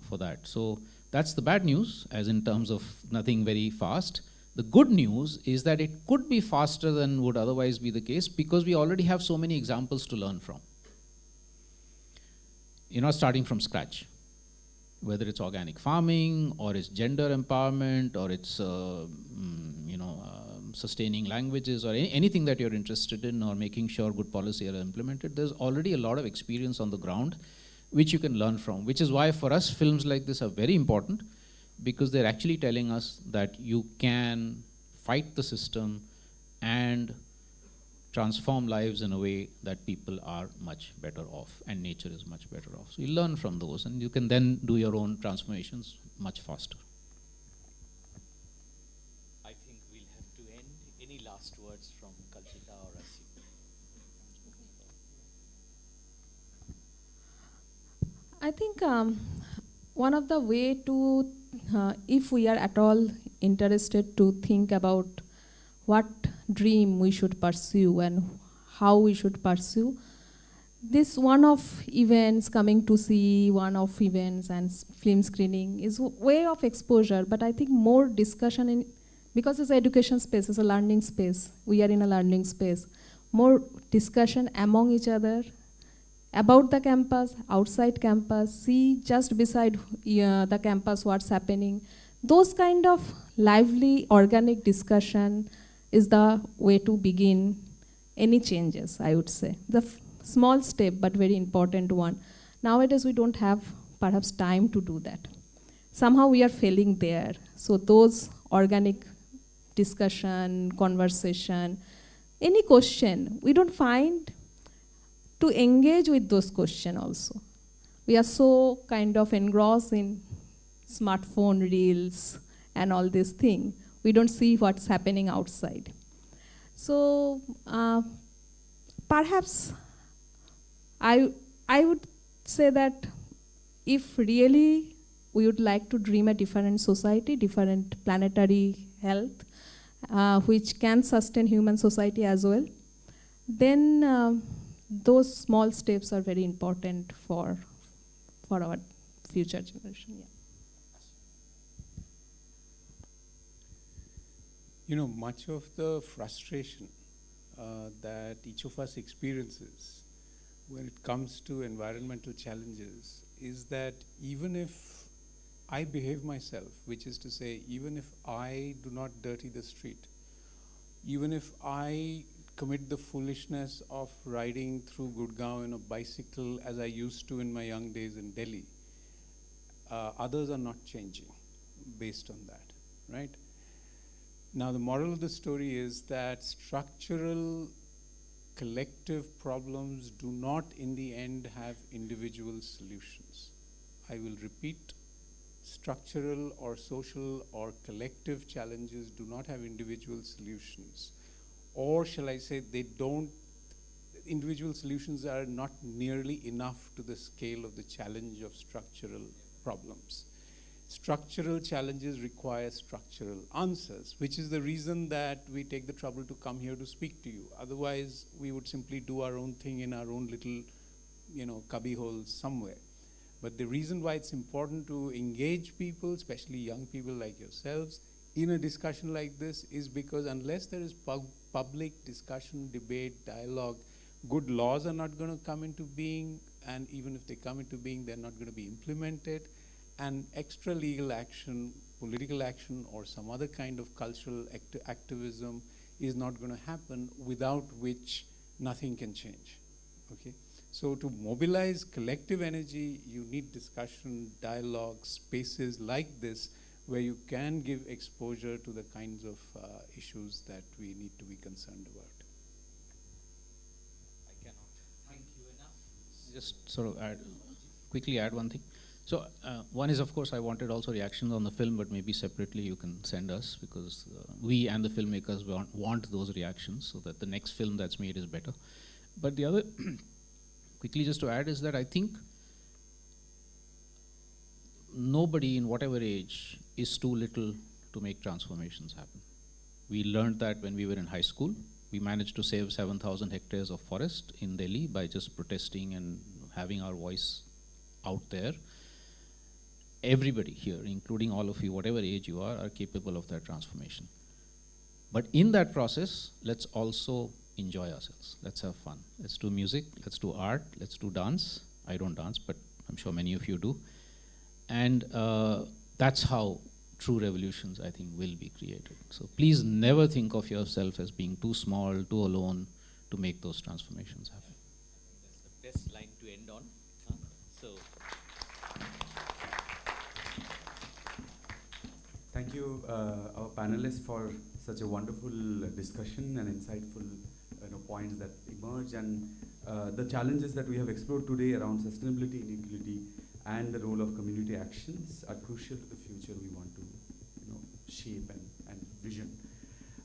for that. So that's the bad news, as in terms of nothing very fast. The good news is that it could be faster than would otherwise be the case because we already have so many examples to learn from. You're not starting from scratch. Whether it's organic farming, or it's gender empowerment, or it's sustaining languages, or anything that you're interested in, or making sure good policy are implemented, there's already a lot of experience on the ground which you can learn from, which is why for us films like this are very important, because they're actually telling us that you can fight the system and transform lives in a way that people are much better off and nature is much better off. So you learn from those and you can then do your own transformations much faster. I think we'll have to end. Any last words from Kalpita or Aseem? I think one of the way to, if we are at all interested to think about what dream we should pursue and how we should pursue, this one-off events, coming to see one-off events and film screening is a way of exposure, but I think more discussion in, because it's an education space, it's a learning space, we are in a learning space, more discussion among each other, about the campus, outside campus, see just beside the campus what's happening. Those kind of lively, organic discussion is the way to begin any changes, I would say. The small step, but very important one. Nowadays, we don't have perhaps time to do that. Somehow we are failing there. So those organic discussion, conversation, any question, we don't find to engage with those questions also. We are so kind of engrossed in smartphone reels and all these things. We don't see what's happening outside. So perhaps I would say that if really we would like to dream a different society, different planetary health, which can sustain human society as well, then those small steps are very important for our future generation. Yeah. You know, much of the frustration that each of us experiences when it comes to environmental challenges is that even if I behave myself, which is to say, even if I do not dirty the street, even if I commit the foolishness of riding through Gurgaon on a bicycle as I used to in my young days in Delhi, others are not changing based on that, right? Now, the moral of the story is that structural collective problems do not in the end have individual solutions. I will repeat, structural or social or collective challenges do not have individual solutions. Or shall I say, individual solutions are not nearly enough to the scale of the challenge of structural problems. Structural challenges require structural answers, which is the reason that we take the trouble to come here to speak to you. Otherwise, we would simply do our own thing in our own little, cubby holes somewhere. But the reason why it's important to engage people, especially young people like yourselves, in a discussion like this is because unless there is public discussion, debate, dialogue, good laws are not going to come into being, and even if they come into being, they're not going to be implemented, and extra legal action, political action, or some other kind of cultural activism is not going to happen, without which nothing can change. Okay? So to mobilize collective energy, you need discussion, dialogue, spaces like this where you can give exposure to the kinds of issues that we need to be concerned about. I cannot thank you enough. Just sort of quickly add one thing. So one is, of course, I wanted also reactions on the film, but maybe separately you can send us, because we and the filmmakers want those reactions so that the next film that's made is better. But the other, quickly just to add, is that I think nobody in whatever age is too little to make transformations happen. We learned that when we were in high school. We managed to save 7,000 hectares of forest in Delhi by just protesting and having our voice out there. Everybody here, including all of you, whatever age you are capable of that transformation. But in that process, let's also enjoy ourselves. Let's have fun. Let's do music, let's do art, let's do dance. I don't dance, but I'm sure many of you do. And that's how true revolutions, I think, will be created. So please never think of yourself as being too small, too alone to make those transformations happen. That's the best line to end on. So, thank you, our panelists, for such a wonderful discussion and insightful points that emerge, and the challenges that we have explored today around sustainability, inequality, and the role of community actions are crucial to the future we want to shape and vision.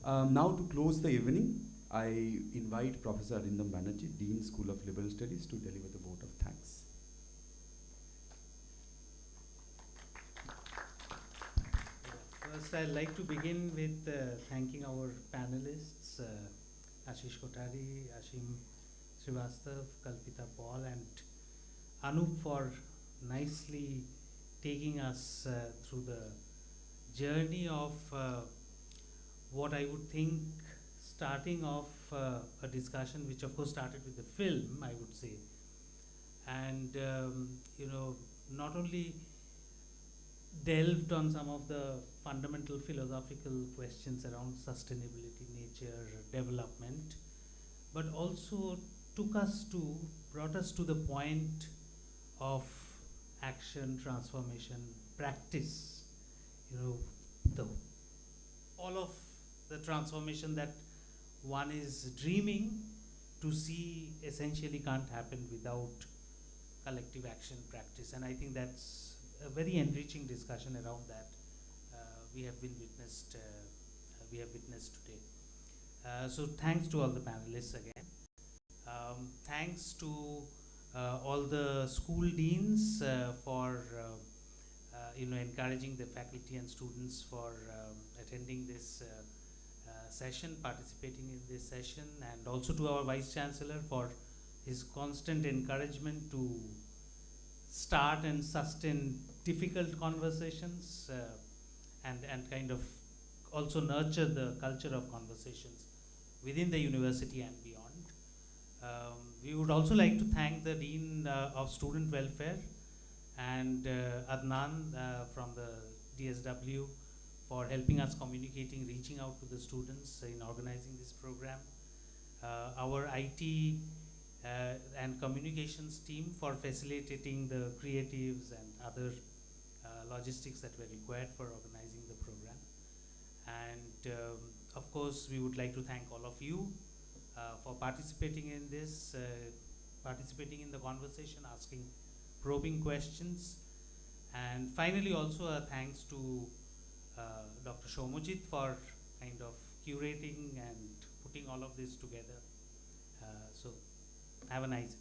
Now, to close the evening, I invite Professor Arindam Banerjee, Dean, School of Liberal Studies, to deliver the vote of thanks. First, I'd like to begin with thanking our panelists, Ashish Kothari, Aseem Srivastava, Kalpita Paul, and Anup, for nicely taking us through the journey of what I would think, starting off a discussion which of course started with the film, I would say, and not only delved on some of the fundamental philosophical questions around sustainability, nature, development, but also brought us to the point of action, transformation, practice. All of the transformation that one is dreaming to see essentially can't happen without collective action, practice, and I think that's a very enriching discussion around that we have witnessed today. So thanks to all the panelists again. Thanks to all the school deans for encouraging the faculty and students for attending this session, participating in this session, and also to our Vice Chancellor for his constant encouragement to start and sustain difficult conversations and kind of also nurture the culture of conversations within the university and beyond. We would also like to thank the Dean of Student Welfare and Adnan from the DSW for helping us communicating, reaching out to the students in organizing this program. Our IT and communications team for facilitating the creatives and other logistics that were required for organizing the program. And of course, we would like to thank all of you for participating in this, participating in the conversation, asking probing questions. And finally, also a thanks to Dr. Shomujit for kind of curating and putting all of this together. So have a nice